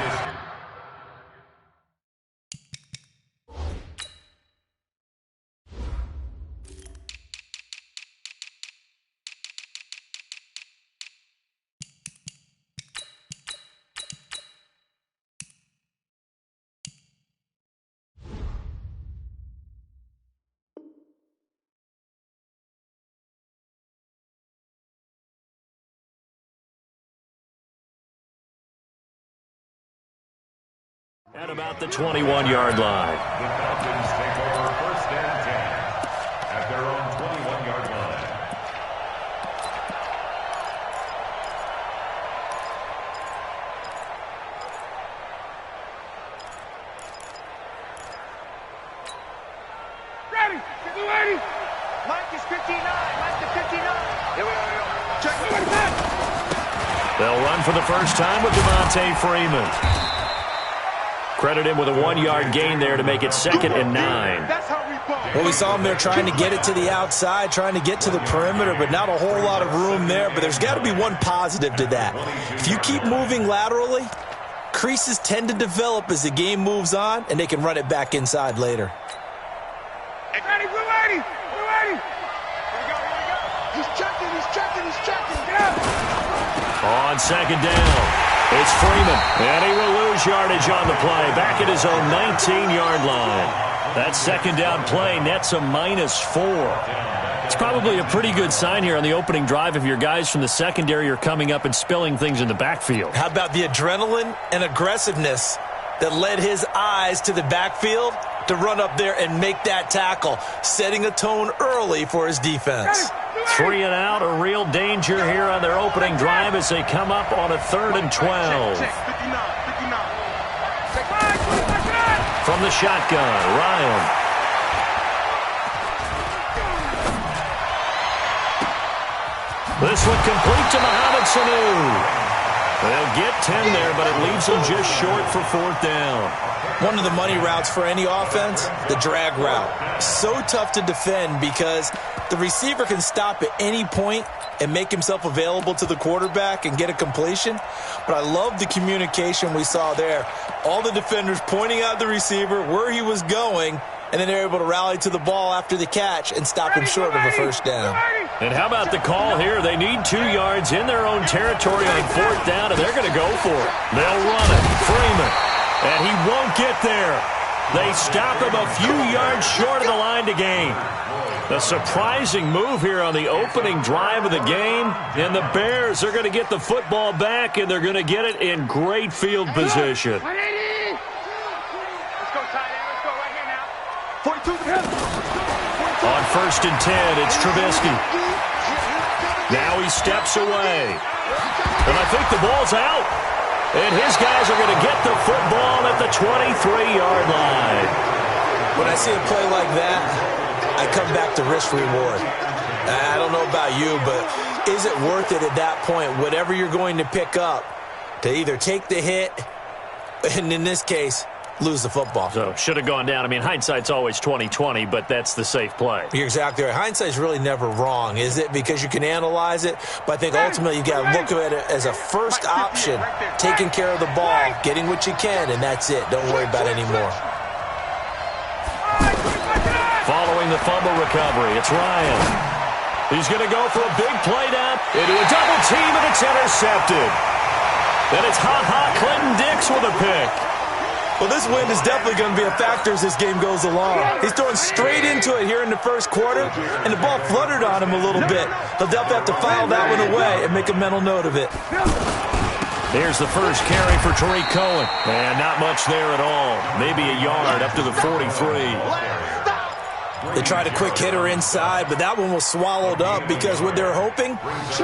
At about the 21-yard line. The Falcons take over first and 10 at their own 21-yard line. Ready, get ready. Mike is 59, Mike is 59. Here we go. Check it. They'll run for the first time with Devontae Freeman. Credit him with a 1-yard gain there to make it 2nd and 9. That's how we ball. Well, we saw him there trying to get it to the outside, trying to get to the perimeter, but not a whole lot of room there. But there's got to be one positive to that. If you keep moving laterally, creases tend to develop as the game moves on, and they can run it back inside later. Ready, we're ready. We're ready. Here we go. He's checking. Get out. On 2nd down. It's Freeman, and he will lose yardage on the play, back at his own 19-yard line. That 2nd down play nets a -4. It's probably a pretty good sign here on the opening drive if your guys from the secondary are coming up and spilling things in the backfield. How about the adrenaline and aggressiveness that led his eyes to the backfield to run up there and make that tackle, setting a tone early for his defense. 3 and out, a real danger here on their opening drive as they come up on a 3rd and 12. Check, 59. From the shotgun, Ryan. This one complete to Mohamed Sanu. They'll get 10 there, but it leaves them just short for 4th down. One of the money routes for any offense, the drag route. So tough to defend because the receiver can stop at any point and make himself available to the quarterback and get a completion. But I love the communication we saw there. All the defenders pointing out the receiver, where he was going, and then they're able to rally to the ball after the catch and stop him short of a first down. And how about the call here? They need 2 yards in their own territory on 4th down, and they're going to go for it. They'll run it. Freeman. And he won't get there. They stop him a few yards short of the line to gain. A surprising move here on the opening drive of the game. And the Bears are going to get the football back, and they're going to get it in great field position. Let's go, tight end. Let's go right here now. 42. On 1st and 10, it's Trubisky. Now he steps away. And I think the ball's out. And his guys are going to get the football at the 23-yard line. When I see a play like that, I come back to risk-reward. I don't know about you, but is it worth it at that point, whatever you're going to pick up, to either take the hit, and in this case, lose the football? So, should have gone down. I mean, hindsight's always 20/20, but that's the safe play. You're exactly right. Hindsight's really never wrong, is it? Because you can analyze it, but I think ultimately you got to look at it as a first option, taking care of the ball, getting what you can, and that's it. Don't worry about any more. Following the fumble recovery, it's Ryan. He's going to go for a big play down into a double team, and it's intercepted. Then it's Clinton Dix with a pick. Well, this wind is definitely going to be a factor as this game goes along. He's throwing straight into it here in the first quarter, and the ball fluttered on him a little bit. He'll definitely have to file that one away and make a mental note of it. Here's the first carry for Tariq Cohen. And not much there at all. Maybe a yard up to the 43. They tried a quick hitter inside, but that one was swallowed up because what they're hoping,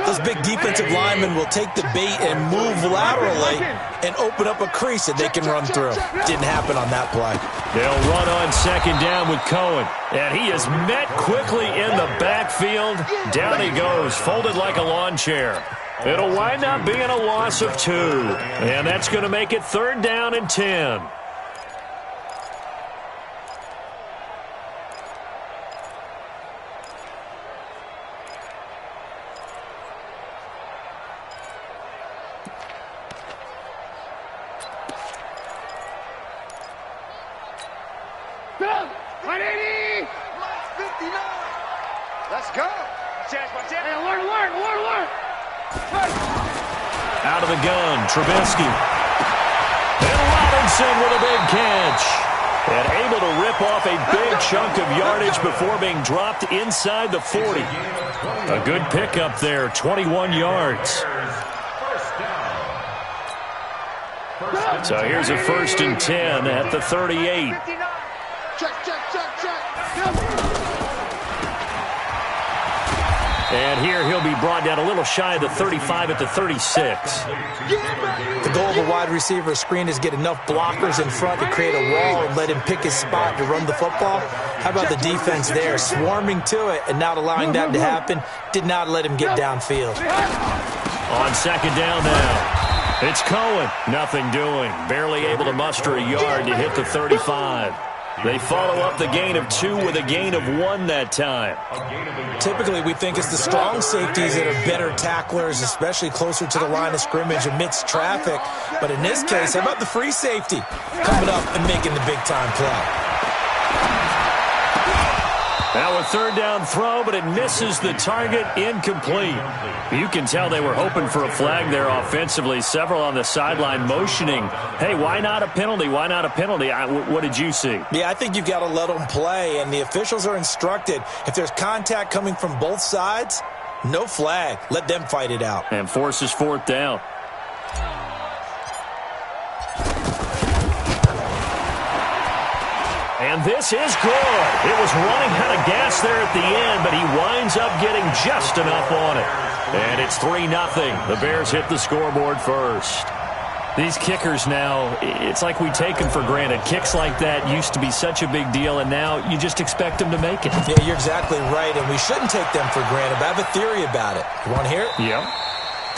those big defensive linemen will take the bait and move laterally and open up a crease that they can run through. Didn't happen on that play. They'll run on 2nd down with Cohen. And he is met quickly in the backfield. Down he goes, folded like a lawn chair. It'll wind up being a loss of 2. And that's going to make it 3rd down and 10. Let's go. Hey, alert. Out of the gun, Trubisky. And Robinson with a big catch. And able to rip off a big chunk of yardage before being dropped inside the 40. A good pickup there, 21 yards. So here's a 1st and 10 at the 38. Check. And here he'll be brought down a little shy of the 35 at the 36. The goal of a wide receiver screen is get enough blockers in front to create a wall and let him pick his spot to run the football. How about the defense there, swarming to it and not allowing that to happen? Did not let him get downfield. On 2nd down now, it's Cohen. Nothing doing. Barely able to muster a yard to hit the 35. They follow up the gain of 2 with a gain of 1 that time. Typically, we think it's the strong safeties that are better tacklers, especially closer to the line of scrimmage amidst traffic. But in this case, how about the free safety coming up and making the big-time play? Now a 3rd down throw, but it misses the target, incomplete. You can tell they were hoping for a flag there offensively. Several on the sideline motioning, hey, why not a penalty? Why not a penalty? What did you see? Yeah, I think you've got to let them play, and the officials are instructed. If there's contact coming from both sides, no flag. Let them fight it out. And forces 4th down. And this is good. It was running out of gas there at the end, but he winds up getting just enough on it. And it's 3-0. The Bears hit the scoreboard first. These kickers now, it's like we take them for granted. Kicks like that used to be such a big deal, and now you just expect them to make it. Yeah, you're exactly right, and we shouldn't take them for granted, but I have a theory about it. You want to hear it? Yeah.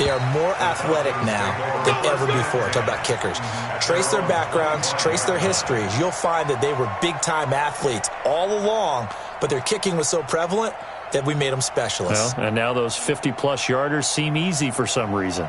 They are more athletic now than ever before. Talk about kickers. Trace their backgrounds, trace their histories. You'll find that they were big-time athletes all along, but their kicking was so prevalent that we made them specialists. Well, and now those 50-plus yarders seem easy for some reason.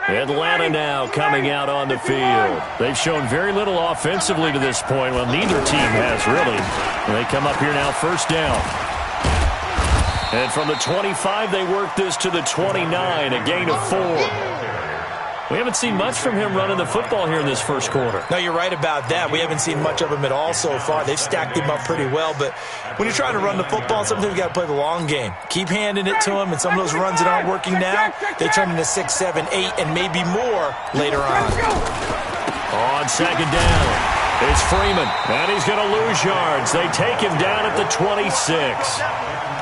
Atlanta now coming out on the field. They've shown very little offensively to this point. Well, neither team has really. They come up here now, first down. And from the 25, they work this to the 29, a gain of 4. We haven't seen much from him running the football here in this first quarter. No, you're right about that. We haven't seen much of him at all so far. They've stacked him up pretty well, but when you're trying to run the football, sometimes you got to play the long game. Keep handing it to him, and some of those runs that aren't working now, they turn into 6, 7, 8, and maybe more later on. On second down, it's Freeman, and he's going to lose yards. They take him down at the 26.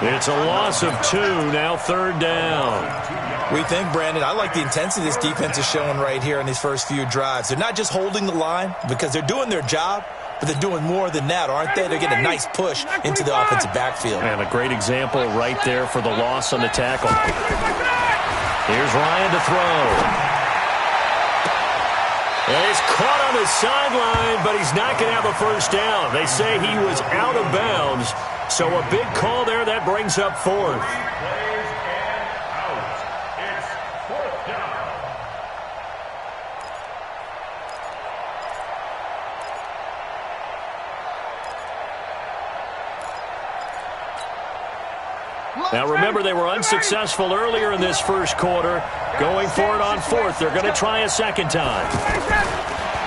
It's a loss of 2, now third down. We think, Brandon, I like the intensity this defense is showing right here in these first few drives. They're not just holding the line because they're doing their job, but they're doing more than that, aren't they? They're getting a nice push into the offensive backfield. And a great example right there for the loss on the tackle. Here's Ryan to throw. And he's caught on the sideline, but he's not going to have a first down. They say he was out of bounds, so a big call there. That brings up 4th. Now, remember, they were unsuccessful earlier in this first quarter. Going for it on 4th. They're going to try a second time.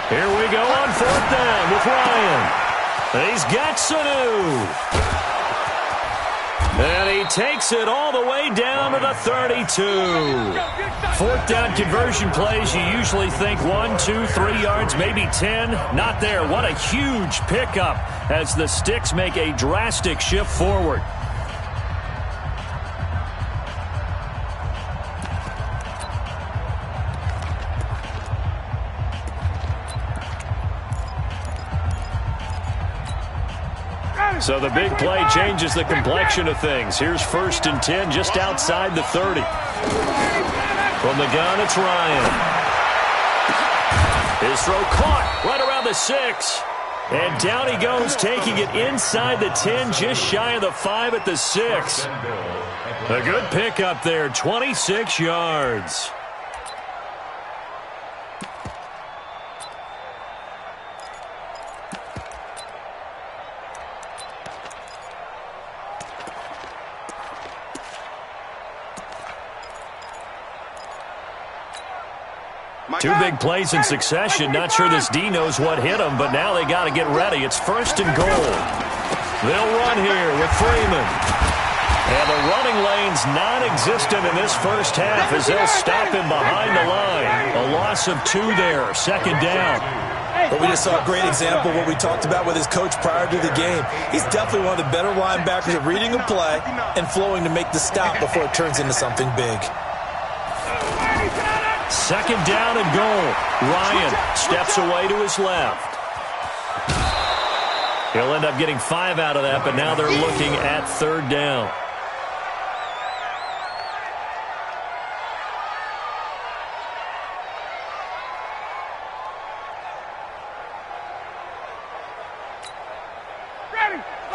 Here we go on 4th down with Ryan. He's got Sanu. And he takes it all the way down to the 32. 4th down conversion plays, you usually think 1, 2, 3 yards, maybe 10. Not there. What a huge pickup as the Sticks make a drastic shift forward. So the big play changes the complexion of things. Here's 1st and 10 just outside the 30. From the gun, it's Ryan. His throw caught right around the 6. And down he goes, taking it inside the 10, just shy of the 5 at the 6. A good pickup there, 26 yards. Two big plays in succession. Not sure this D knows what hit him, but now they got to get ready. It's 1st and goal. They'll run here with Freeman. And the running lane's non-existent in this first half as they'll stop him behind the line. A loss of 2 there, 2nd down. But we just saw a great example of what we talked about with his coach prior to the game. He's definitely one of the better linebackers at reading a play and flowing to make the stop before it turns into something big. 2nd down and goal. Ryan steps away to his left. He'll end up getting 5 out of that, but now they're looking at 3rd down.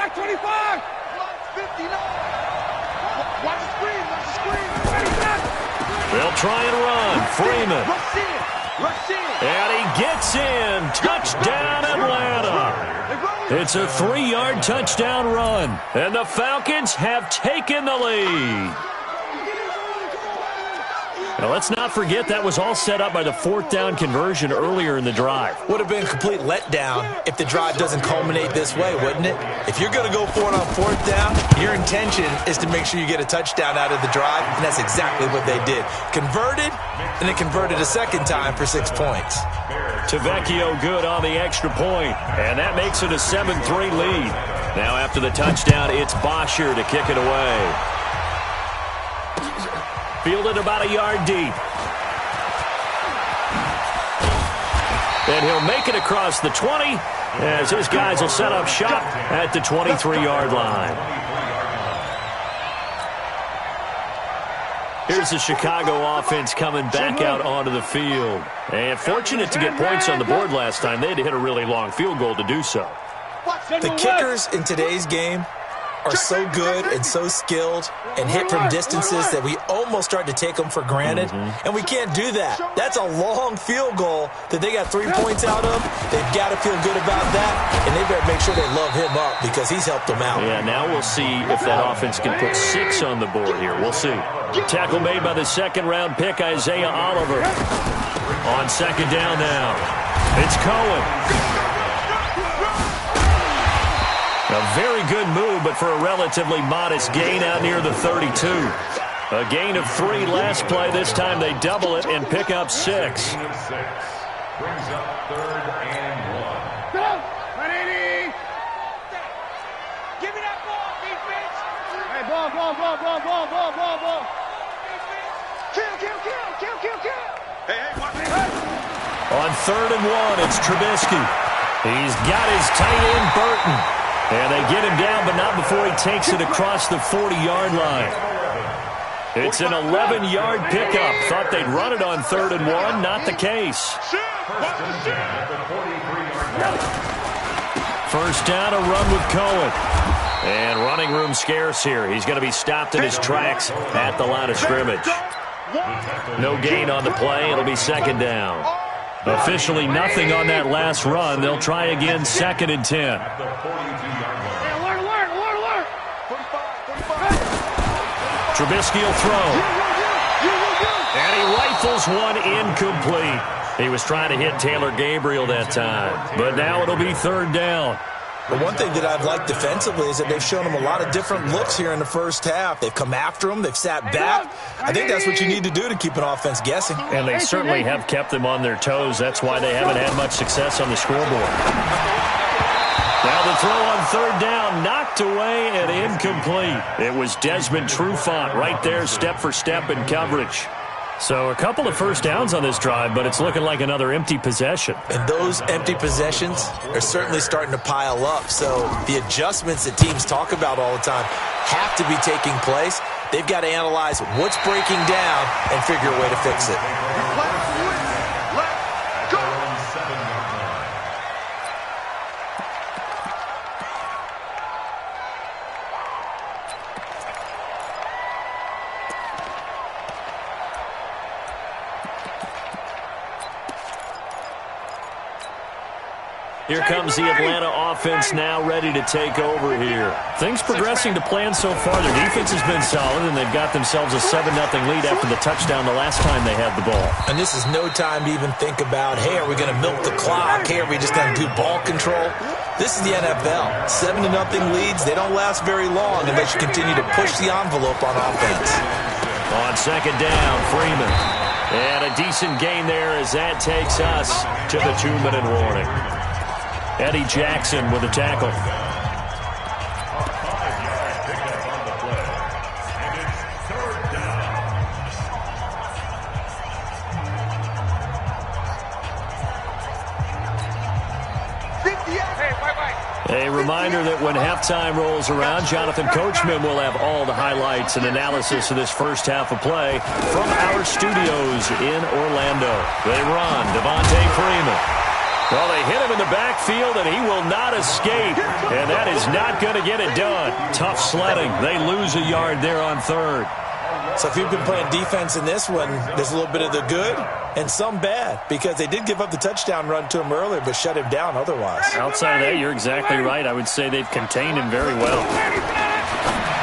Black 25. 59. Watch the screen. Watch the screen. They'll try and run. Freeman. Rush in. Rush in. And he gets in. Touchdown, Atlanta. It's a 3-yard touchdown run. And the Falcons have taken the lead. Now, let's not forget that was all set up by the 4th down conversion earlier in the drive. Would have been a complete letdown if the drive doesn't culminate this way, wouldn't it? If you're going to go for it on 4th down, your intention is to make sure you get a touchdown out of the drive, and that's exactly what they did. Converted, and they converted a second time for 6 points. Tavecchio good on the extra point, and that makes it a 7-3 lead. Now after the touchdown, it's Bosher to kick it away. Fielded about a yard deep. And he'll make it across the 20 as his guys will set up shop at the 23-yard line. Here's the Chicago offense coming back out onto the field. And fortunate to get points on the board last time. They had to hit a really long field goal to do so. The kickers in today's game are so good and so skilled and hit from distances that we almost start to take them for granted, and we can't do that. That's a long field goal that they got 3 points out of. They've got to feel good about that, and they better make sure they love him up because he's helped them out. Yeah, now we'll see if that offense can put 6 on the board here. We'll see. Tackle made by the second-round pick, Isaiah Oliver. On second down now, it's Cohen. A very good move, but for a relatively modest gain out near the 32. A gain of 3 last play. This time they double it and pick up 6. Brings up 3rd and 1. Go! 180! Give me that ball, defense! Hey, ball. Kill! Hey, watch it! On 3rd and 1, it's Trubisky. He's got his tight end, Burton. And they get him down, but not before he takes it across the 40-yard line. It's an 11-yard pickup. Thought they'd run it on 3rd and 1. Not the case. First down, a run with Cohen. And running room scarce here. He's going to be stopped in his tracks at the line of scrimmage. No gain on the play. It'll be second down. Officially nothing on that last run. They'll try again, 2nd and 10. Trubisky will throw. And he rifles one incomplete. He was trying to hit Taylor Gabriel that time. But now it'll be 3rd down. The one thing that I've liked defensively is that they've shown him a lot of different looks here in the first half. They've come after him. They've sat back. I think that's what you need to do to keep an offense guessing. And they certainly have kept them on their toes. That's why they haven't had much success on the scoreboard. Now the throw on 3rd down, knocked away and incomplete. It was Desmond Trufant right there, step for step in coverage. So a couple of first downs on this drive, but it's looking like another empty possession. And those empty possessions are certainly starting to pile up. So the adjustments that teams talk about all the time have to be taking place. They've got to analyze what's breaking down and figure a way to fix it. Here comes the Atlanta offense now ready to take over here. Things progressing to plan so far. Their defense has been solid, and they've got themselves a 7-0 lead after the touchdown the last time they had the ball. And this is no time to even think about, hey, are we going to milk the clock? Hey, are we just going to do ball control? This is the NFL. 7-0 leads, they don't last very long unless you continue to push the envelope on offense. On second down, Freeman. And a decent gain there as that takes us to the 2-minute warning. Eddie Jackson with a tackle. A reminder that when halftime rolls around, Jonathan Coachman will have all the highlights and analysis of this first half of play from our studios in Orlando. They run. Devontae Freeman. Well, they hit him in the backfield, and he will not escape. And that is not going to get it done. Tough sledding. They lose a yard there on third. So if you've been playing defense in this one, there's a little bit of the good and some bad, because they did give up the touchdown run to him earlier but shut him down otherwise. Outside of that, you're exactly right. I would say they've contained him very well.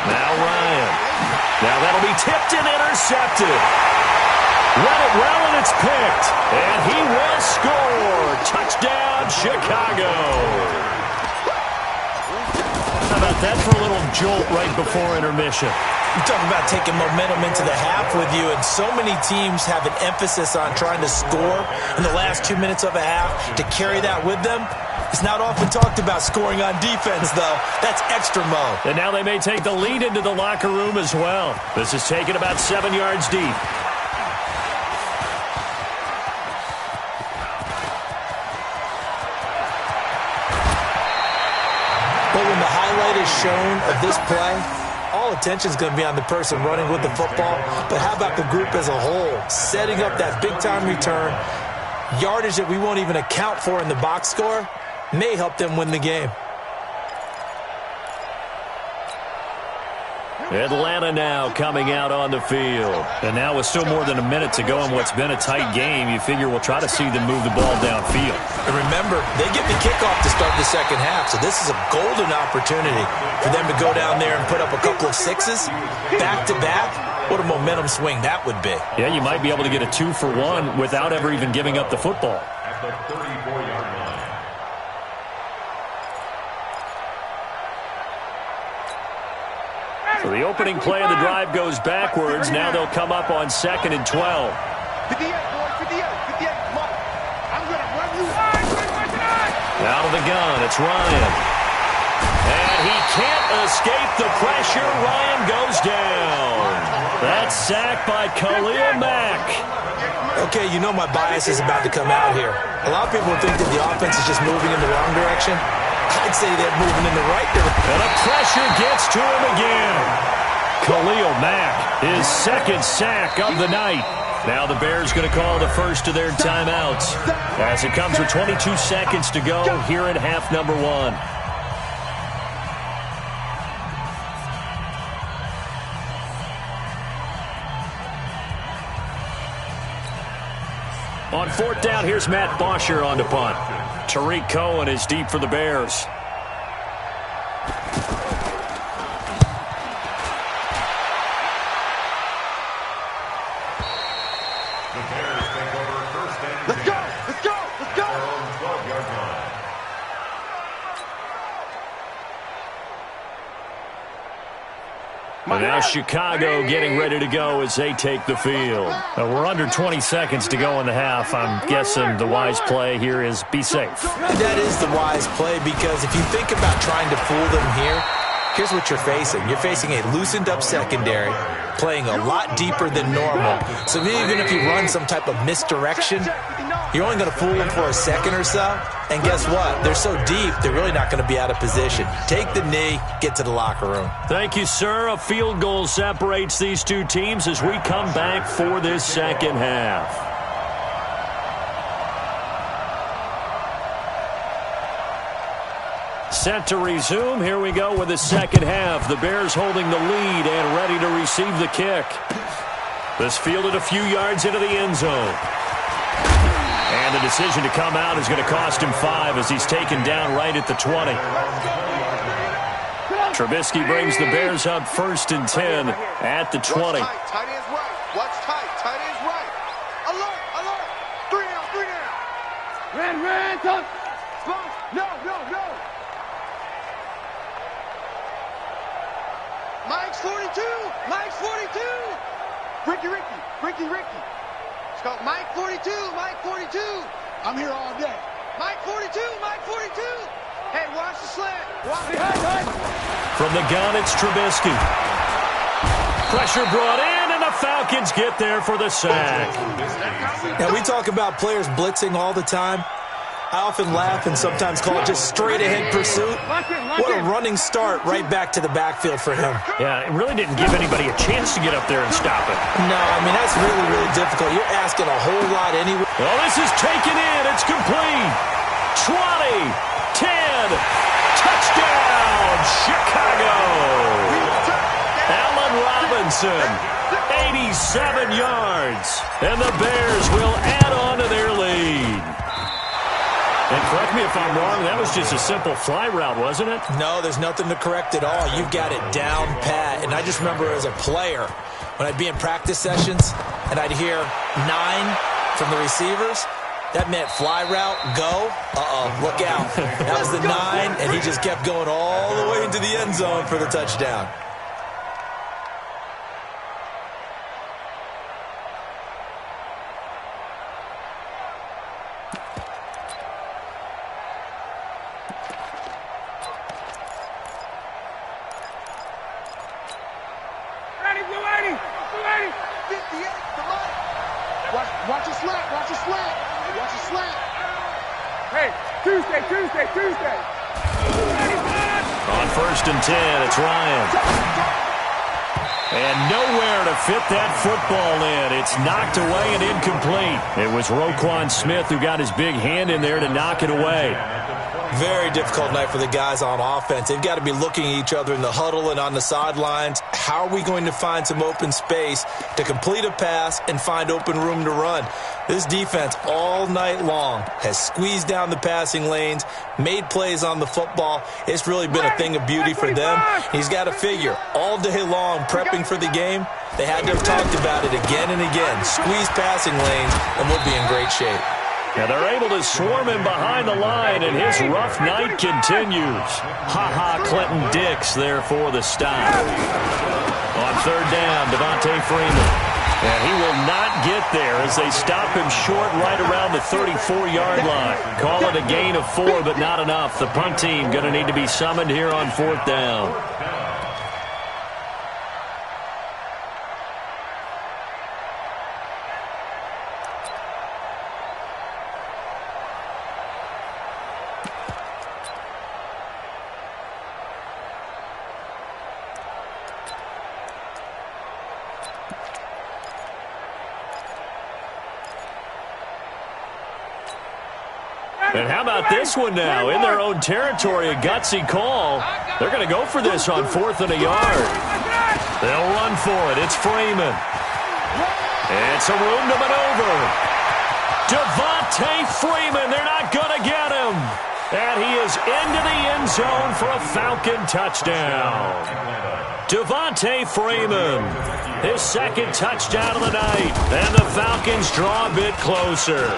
Now Ryan. Now that'll be tipped and intercepted. Read it well, and it's picked. And he will score. Touchdown, Chicago. How about that for a little jolt right before intermission? You talk about taking momentum into the half with you, and so many teams have an emphasis on trying to score in the last 2 minutes of a half. To carry that with them, it's not often talked about scoring on defense, though. That's extra mo. And now they may take the lead into the locker room as well. This is taken about 7 yards deep. But when the highlight is shown of this play, all attention is going to be on the person running with the football. But how about the group as a whole? Setting up that big-time return, yardage that we won't even account for in the box score, may help them win the game. Atlanta now coming out on the field. And now with still more than a minute to go in what's been a tight game, you figure we'll try to see them move the ball downfield. And remember, they get the kickoff to start the second half, so this is a golden opportunity for them to go down there and put up a couple of sixes back-to-back. What a momentum swing that would be. Yeah, you might be able to get a 2-for-1 without ever even giving up the football. At the 34-yard line. So the opening play of the drive goes backwards. Now they'll come up on 2nd and 12. 58, boy, 58, 58. Come on. I'm going to run you. Out of the gun, it's Ryan. And he can't escape the pressure. Ryan goes down. That's sacked by Khalil Mack. Okay, you know my bias is about to come out here. A lot of people think that the offense is just moving in the wrong direction. I'd say they're moving in the right direction. And the pressure gets to him again. Khalil Mack, his second sack of the night. Now the Bears going to call the first of their timeouts as it comes with 22 seconds to go here in half number 1. On 4th down, here's Matt Bosher on the punt. Tariq Cohen is deep for the Bears. The Bears take over first and 10. Let's go, let's go, let's go. Their own 12-yard line. And now Chicago getting ready to go as they take the field. Now we're under 20 seconds to go in the half. I'm guessing the wise play here is be safe. That is the wise play, because if you think about trying to fool them here, here's what you're facing. You're facing a loosened up secondary, playing a lot deeper than normal. So even if you run some type of misdirection, you're only going to fool them for a second or so. And guess what? They're so deep, they're really not going to be out of position. Take the knee, get to the locker room. Thank you, sir. A field goal separates these two teams as we come back for this second half. Set to resume. Here we go with the second half. The Bears holding the lead and ready to receive the kick. This fielded a few yards into the end zone. And the decision to come out is going to cost him 5 as he's taken down right at the 20. Trubisky brings the Bears up 1st and 10 at the 20. Watch tight, tight ends right. Watch tight, tight ends right. Alert, alert. 3 down, 3 down. Ran, touch. No. Mike's 42. Mike's 42. Ricky. It's called Mike 42. Mike 42. I'm here all day. Mike 42. Mike 42. Hey, watch the slant. From the gun, it's Trubisky. Pressure brought in, and the Falcons get there for the sack. Now, we talk about players blitzing all the time. I often laugh and sometimes call it just straight-ahead pursuit. What a running start right back to the backfield for him. Yeah, it really didn't give anybody a chance to get up there and stop it. No, I mean, that's really, really difficult. You're asking a whole lot anyway. Well, this is taken in. It's complete. 20, 10, touchdown, Chicago. Allen Robinson, 87 yards, and the Bears will add on to their lead. And correct me if I'm wrong, that was just a simple fly route, wasn't it? No, there's nothing to correct at all. You've got it down pat. And I just remember as a player, when I'd be in practice sessions and I'd hear 9 from the receivers, that meant fly route, go, look out. That was the 9, and he just kept going all the way into the end zone for the touchdown. Watch a slant. Hey, Tuesday. On 1st and 10, it's Ryan. And nowhere to fit that football in. It's knocked away and incomplete. It was Roquan Smith who got his big hand in there to knock it away. Very difficult night for the guys on offense. They've got to be looking at each other in the huddle and on the sidelines. How are we going to find some open space to complete a pass and find open room to run? This defense all night long has squeezed down the passing lanes, made plays on the football. It's really been a thing of beauty for them. He's got to figure all day long prepping for the game. They had to have talked about it again and again. Squeeze passing lanes and we'll be in great shape. And they're able to swarm him behind the line, and his rough night continues. Clinton Dix there for the stop. On 3rd down, Devontae Freeman. And he will not get there as they stop him short right around the 34-yard line. Call it a gain of 4, but not enough. The punt team going to need to be summoned here on 4th down. And how about this one now? In their own territory, a gutsy call. They're going to go for this on 4th and a yard. They'll run for it. It's Freeman. It's a room to maneuver. Devontae Freeman. They're not going to get him. And he is into the end zone for a Falcon touchdown. Devontae Freeman. His 2nd touchdown of the night. And the Falcons draw a bit closer.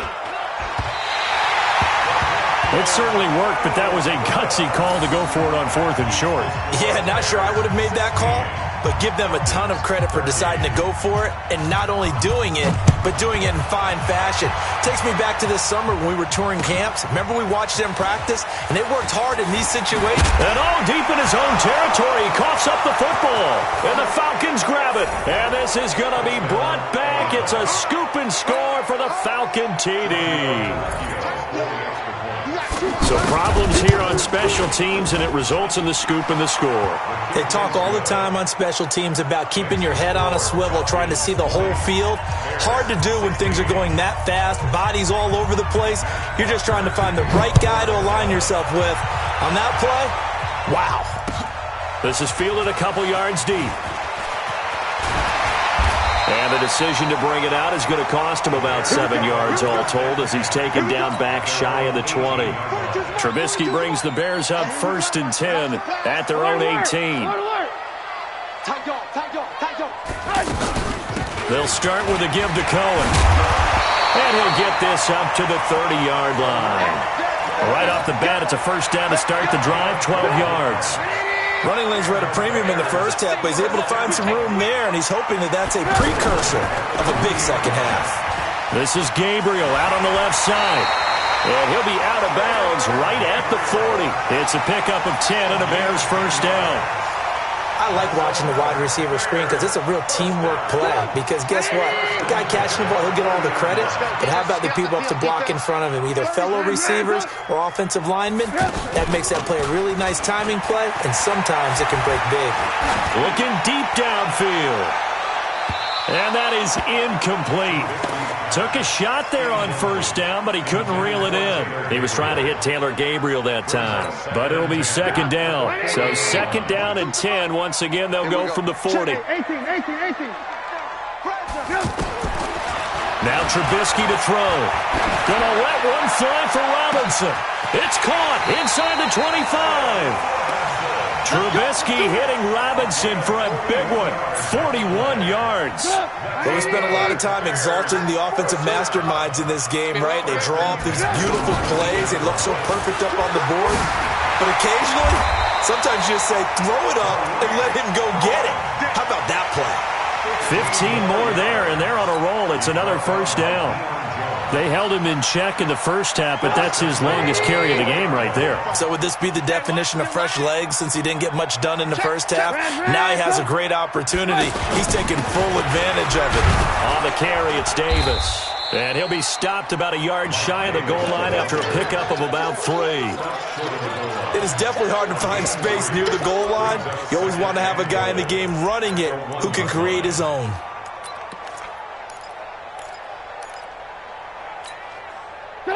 It certainly worked, but that was a gutsy call to go for it on 4th and short. Yeah, not sure I would have made that call, but give them a ton of credit for deciding to go for it and not only doing it, but doing it in fine fashion. Takes me back to this summer when we were touring camps. Remember we watched them practice, and they worked hard in these situations. And all deep in his own territory, he coughs up the football, and the Falcons grab it. And this is going to be brought back. It's a scoop and score for the Falcon TD. So problems here on special teams, and it results in the scoop and the score. They talk all the time on special teams about keeping your head on a swivel, trying to see the whole field. Hard to do when things are going that fast, bodies all over the place. You're just trying to find the right guy to align yourself with. On that play, wow. This is fielded a couple yards deep. And the decision to bring it out is going to cost him about 7 yards all told as he's taken down back shy of the 20. Trubisky brings the Bears up 1st and 10 at their own 18. They'll start with a give to Cohen. And he'll get this up to the 30-yard line. Right off the bat, it's a 1st down to start the drive, 12 yards. Running lanes were at a premium in the first half, but he's able to find some room there, and he's hoping that that's a precursor of a big second half. This is Gabriel out on the left side. And he'll be out of bounds right at the 40. It's a pickup of 10 and a Bears 1st down. I like watching the wide receiver screen because it's a real teamwork play. Because guess what? The guy catching the ball, he'll get all the credit. But how about the people up to block in front of him? Either fellow receivers or offensive linemen. That makes that play a really nice timing play, and sometimes it can break big. Looking deep downfield. And that is incomplete. Took a shot there on first down, but he couldn't reel it in. He was trying to hit Taylor Gabriel that time. But it'll be second down. So second down and 10. Once again, they'll go from the 40. 18. Now Trubisky to throw. Gonna let one fly for Robinson. It's caught inside the 25. Trubisky hitting Robinson for a big one. 41 yards. Well, we spent a lot of time exalting the offensive masterminds in this game, right? They draw up these beautiful plays. They look so perfect up on the board. But occasionally, sometimes you just say, throw it up and let him go get it. How about that play? 15 more there, and they're on a roll. It's another first down. They held him in check in the first half, but that's his longest carry of the game right there. So would this be the definition of fresh legs since he didn't get much done in the first half? Now he has a great opportunity. He's taking full advantage of it. On the carry, it's Davis. And he'll be stopped about a yard shy of the goal line after a pickup of about 3. It is definitely hard to find space near the goal line. You always want to have a guy in the game running it who can create his own.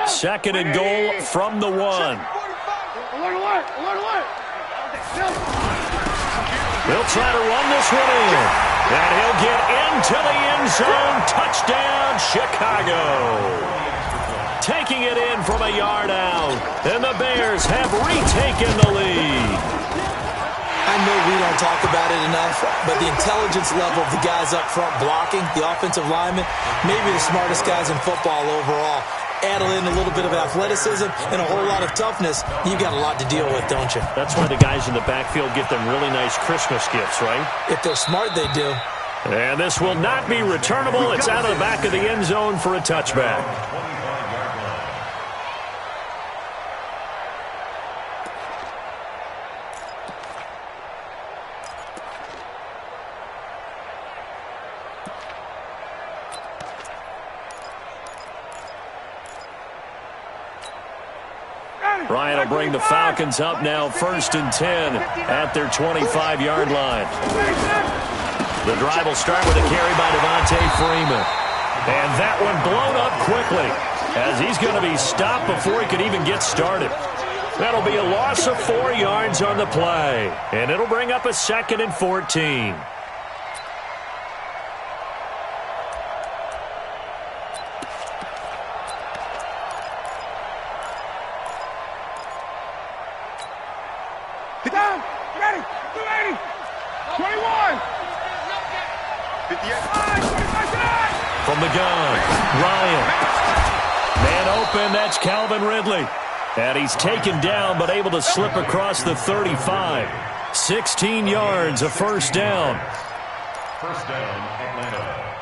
Second and goal from the 1. Alert. He'll try to run this one in. And he'll get into the end zone. Touchdown, Chicago. Taking it in from a yard out. And the Bears have retaken the lead. I know we don't talk about it enough, but the intelligence level of the guys up front blocking, the offensive linemen, maybe the smartest guys in football overall. Add in a little bit of athleticism and a whole lot of toughness, you've got a lot to deal with, don't you? That's why the guys in the backfield get them really nice Christmas gifts, right? If they're smart, they do. And this will not be returnable. It's out of the back of the end zone for a touchback. Ryan will bring the Falcons up now, 1st and 10 at their 25-yard line. The drive will start with a carry by Devontae Freeman. And that one blown up quickly as he's going to be stopped before he could even get started. That'll be a loss of 4 yards on the play. And it'll bring up a 2nd and 14. Get down! Ready! 280! 21! 58! From the gun, Ryan. Man open, that's Calvin Ridley. And he's taken down but able to slip across the 35. 16 yards, a first down. First down, Atlanta.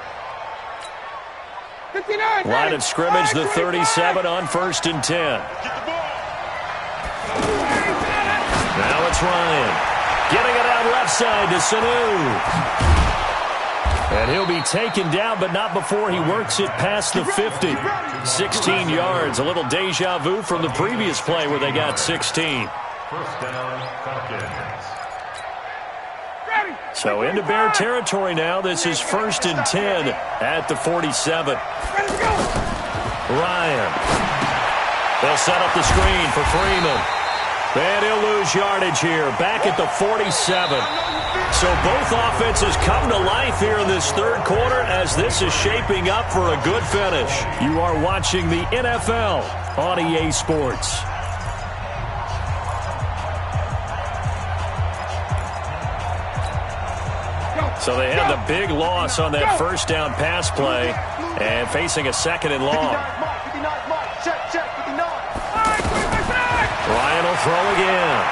59! Line of scrimmage, the 37 on 1st and 10. Now it's Ryan. Getting it out left side to Sanu. And he'll be taken down, but not before he works it past the 50. 16 yards, a little deja vu from the previous play where they got 16. First down, Falcons. So into Bear territory now. This is 1st and 10 at the 47. Ryan. They'll set up the screen for Freeman. And he'll lose yardage here, back at the 47. So both offenses come to life here in this third quarter as this is shaping up for a good finish. You are watching the NFL on EA Sports. So they had the big loss on that first down pass play and facing a 2nd and long. Ryan will throw again.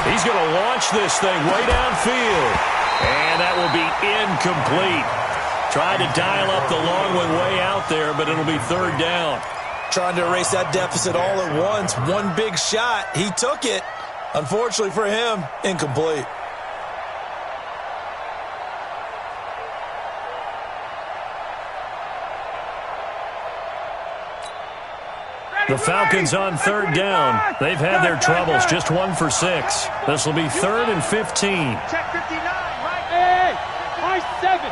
He's going to launch this thing way downfield. And that will be incomplete. Tried to dial up the long one way out there, but it'll be 3rd down. Trying to erase that deficit all at once. One big shot. He took it. Unfortunately for him, incomplete. The Falcons on 3rd down. They've had their troubles, just 1 for 6. This will be 3rd and 15. Check 59, right? Hey, 7.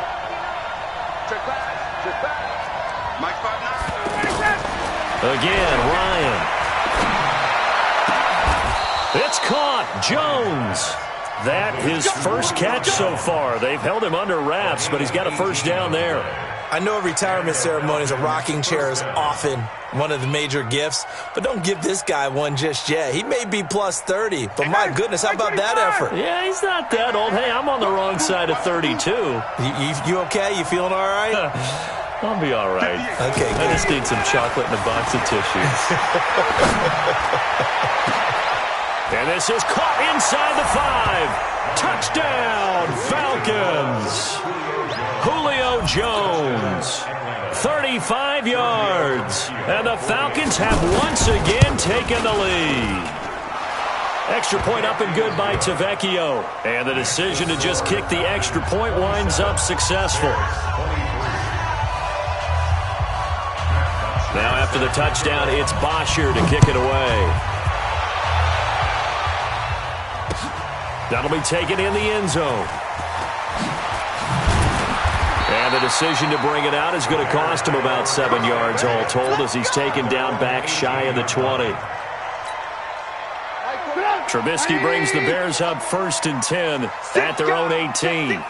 Check back, check back. Again, Ryan. It's caught. Jones. That his first catch so far. They've held him under wraps, but he's got a first down there. I know retirement ceremonies, a rocking chair is often one of the major gifts, but don't give this guy one just yet. He may be plus 30, but my goodness, how about that effort? Yeah, he's not that old. Hey, I'm on the wrong side of 32. You okay? You feeling all right? I'll be all right. Okay, good. I just need some chocolate and a box of tissues. And this is caught inside the 5. Touchdown, Falcons. Julio Jones, 35 yards. And the Falcons have once again taken the lead. Extra point up and good by Tavecchio. And the decision to just kick the extra point winds up successful. Now after the touchdown, it's Bosher to kick it away. That'll be taken in the end zone. And the decision to bring it out is going to cost him about 7 yards all told as he's taken down back shy of the 20. Trubisky brings the Bears up 1st and 10 at their own 18.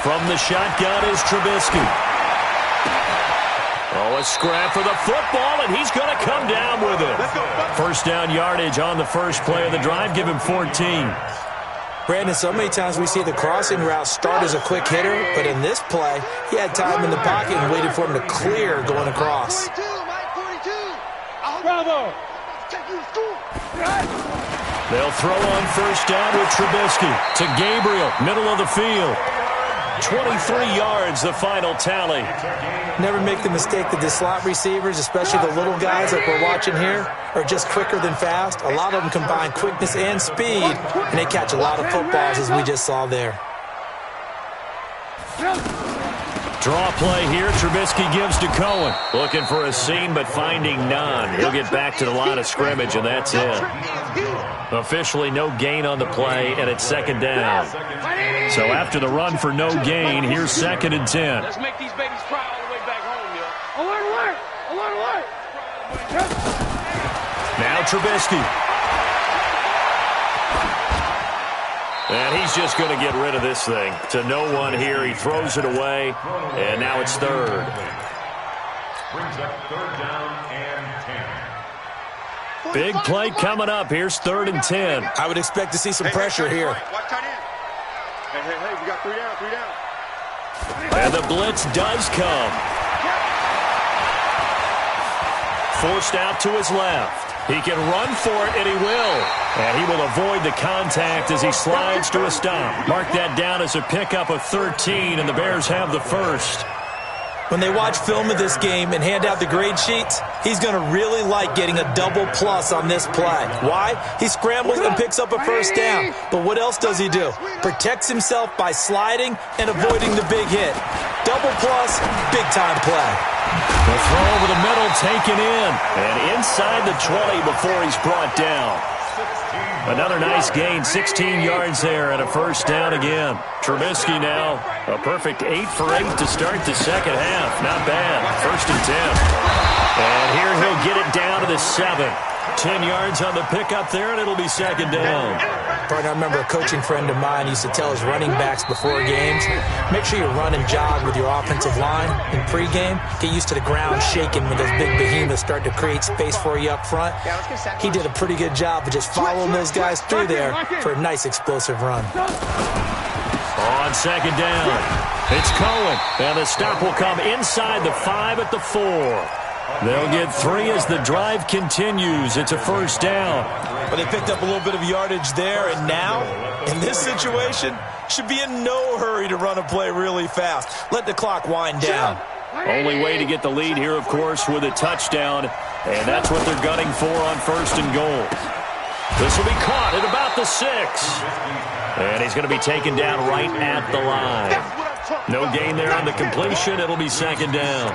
From the shotgun is Trubisky. Oh, a scrap for the football, and he's going to come down with it. First down yardage on the first play of the drive. Give him 14. Brandon, so many times we see the crossing route start as a quick hitter, but in this play, he had time in the pocket and waited for him to clear going across. Bravo. They'll throw on first down with Trubisky to Gabriel, middle of the field. 23 yards, the final tally. Never make the mistake that the slot receivers, especially the little guys like we're watching here, are just quicker than fast. A lot of them combine quickness and speed, and they catch a lot of footballs, as we just saw there. Draw play here. Trubisky gives to Cohen. Looking for a seam, but finding none. He'll get back to the line of scrimmage, and that's it. Officially no gain on the play, and it's second down. So after the run for no gain, here's 2nd and 10. Let's make these babies cry all the way back home, yo. Alert, alert! Alert, alert! Now Trubisky. And he's just going to get rid of this thing. To no one here. He throws it away, and now it's 3rd. Brings up 3rd down and 10. Big play coming up. Here's 3rd and 10. I would expect to see some pressure here. Watch tight end. Hey, we got 3 down, 3 down. And the blitz does come. Forced out to his left. He can run for it, and he will. And he will avoid the contact as he slides to a stop. Mark that down as a pickup of 13, and the Bears have the first. When they watch film of this game and hand out the grade sheets, he's going to really like getting a double plus on this play. Why? He scrambles and picks up a first down. But what else does he do? Protects himself by sliding and avoiding the big hit. Double plus, big-time play. The throw over the middle taken in. And inside the 20 before he's brought down. Another nice gain, 16 yards there and a first down again. Trubisky now, a perfect 8 for 8 to start the second half. Not bad. 1st and 10. And here he'll get it down to the 7. 10 yards on the pickup there, and it'll be second down. Partner, I remember a coaching friend of mine used to tell his running backs before games, make sure you run and jog with your offensive line in pregame. Get used to the ground shaking when those big behemoths start to create space for you up front. He did a pretty good job of just following those guys through there for a nice explosive run. On second down, it's Cohen. And the stop will come inside the 5 at the 4. They'll get 3 as the drive continues. It's a first down. But they picked up a little bit of yardage there, and now, in this situation, should be in no hurry to run a play really fast. Let the clock wind down. Only way to get the lead here, of course, with a touchdown, and that's what they're gunning for on 1st and goal. This will be caught at about the 6. And he's going to be taken down right at the line. No gain there on the completion. It'll be second down.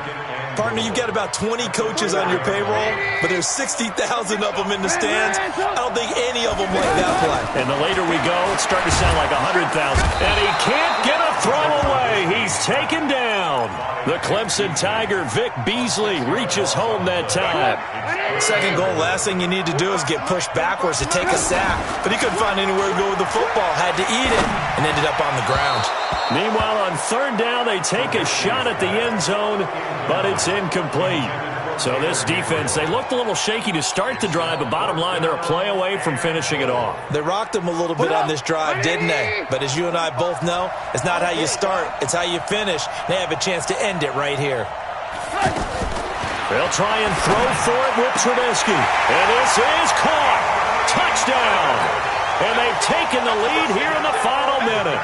Partner, you've got about 20 coaches on your payroll, but there's 60,000 of them in the stands. I don't think any of them like that play. And the later we go, it's starting to sound like 100,000. And he can't get a throw away. He's taken down. The Clemson Tiger, Vic Beasley, reaches home that time. Second goal, last thing you need to do is get pushed backwards to take a sack. But he couldn't find anywhere to go with the football. Had to eat it and ended up on the ground. Meanwhile, on third down, they take a shot at the end zone, but it's incomplete. So this defense, they looked a little shaky to start the drive, but bottom line, they're a play away from finishing it off. They rocked them a little bit on this drive, didn't they? But as you and I both know, it's not how you start, it's how you finish. They have a chance to end it right here. They'll try and throw for it with Trubisky. And this is caught. Touchdown. And they've taken the lead here in the final minute.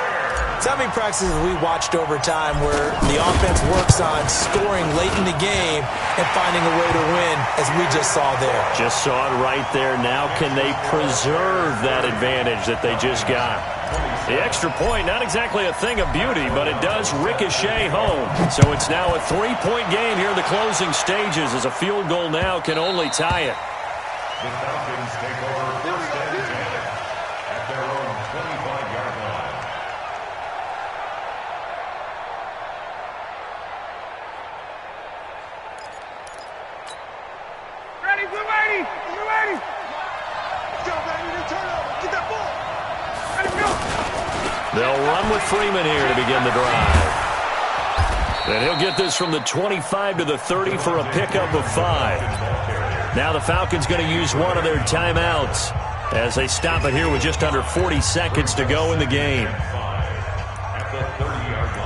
So how many practices we watched over time where the offense works on scoring late in the game and finding a way to win, as we just saw there? Just saw it right there. Now can they preserve that advantage that they just got? The extra point, not exactly a thing of beauty, but it does ricochet home. So it's now a 3-point game here in the closing stages, as a field goal now can only tie it. The Falcons take over first and 10 at their own 25-yard line. Ready, we're ready. We're ready. Let's go, baby. New turnover. Get that ball. Ready, go. They'll run with Freeman here to begin the drive. And he'll get this from the 25 to the 30 for a pickup of 5. Now the Falcons going to use one of their timeouts as they stop it here with just under 40 seconds to go in the game. At the 30-yard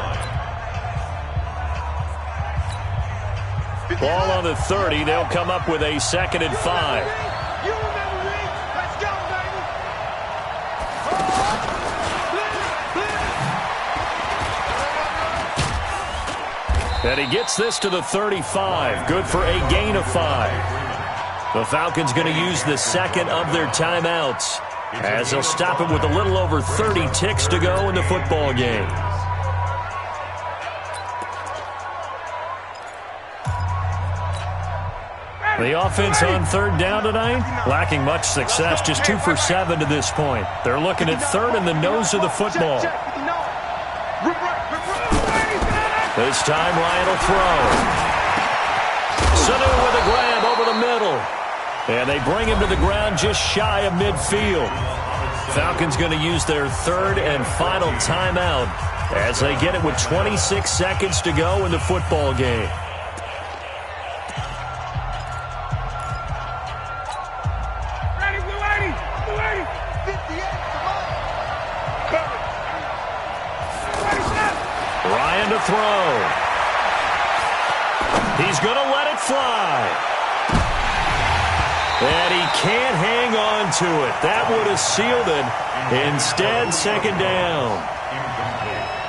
line. Ball on the 30. They'll come up with a 2nd and 5. You remember me. Let's go, baby. And he gets this to the 35. Good for a gain of 5. The Falcons going to use the second of their timeouts as they'll stop it with a little over 30 ticks to go in the football game. The offense on third down tonight, lacking much success, just 2 for 7 to this point. They're looking at third in the nose of the football. This time Ryan will throw. Sanu with a grab over the middle. And they bring him to the ground just shy of midfield. Falcons going to use their third and final timeout as they get it with 26 seconds to go in the football game. Ready, we're ready. We're ready. 58, come on. Cover. Ready, snap. Ryan to throw. He's going to let it fly. And he can't hang on to it. That would have sealed it. Instead, second down.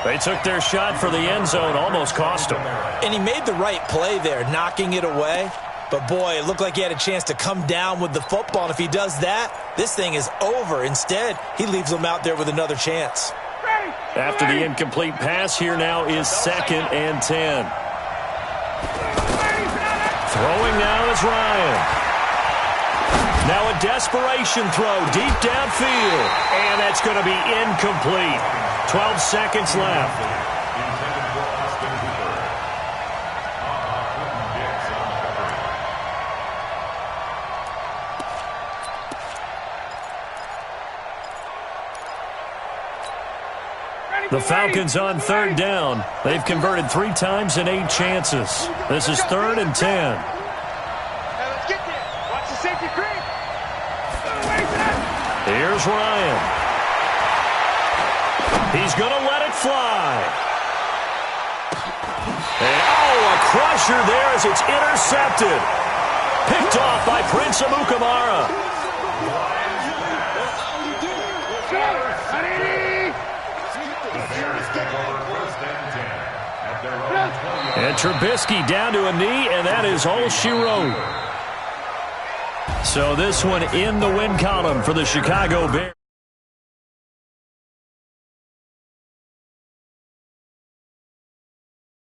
They took their shot for the end zone, almost cost him. And he made the right play there, knocking it away. But, boy, it looked like he had a chance to come down with the football. And if he does that, this thing is over. Instead, he leaves them out there with another chance. After the incomplete pass, here now is 2nd and 10. Throwing now is Ryan. Now a desperation throw deep downfield. And that's going to be incomplete. 12 seconds left. Intended for Austin Hooper. Dix on the coverage. The Falcons on third down. They've converted 3 times in 8 chances. This is 3rd and 10. Now let's get there. Watch the safety creep. Here's Ryan. He's going to let it fly. And, a crusher there as it's intercepted. Picked off by Prince Amukamara. And Trubisky down to a knee, and that is all she wrote. So this one in the win column for the Chicago Bears.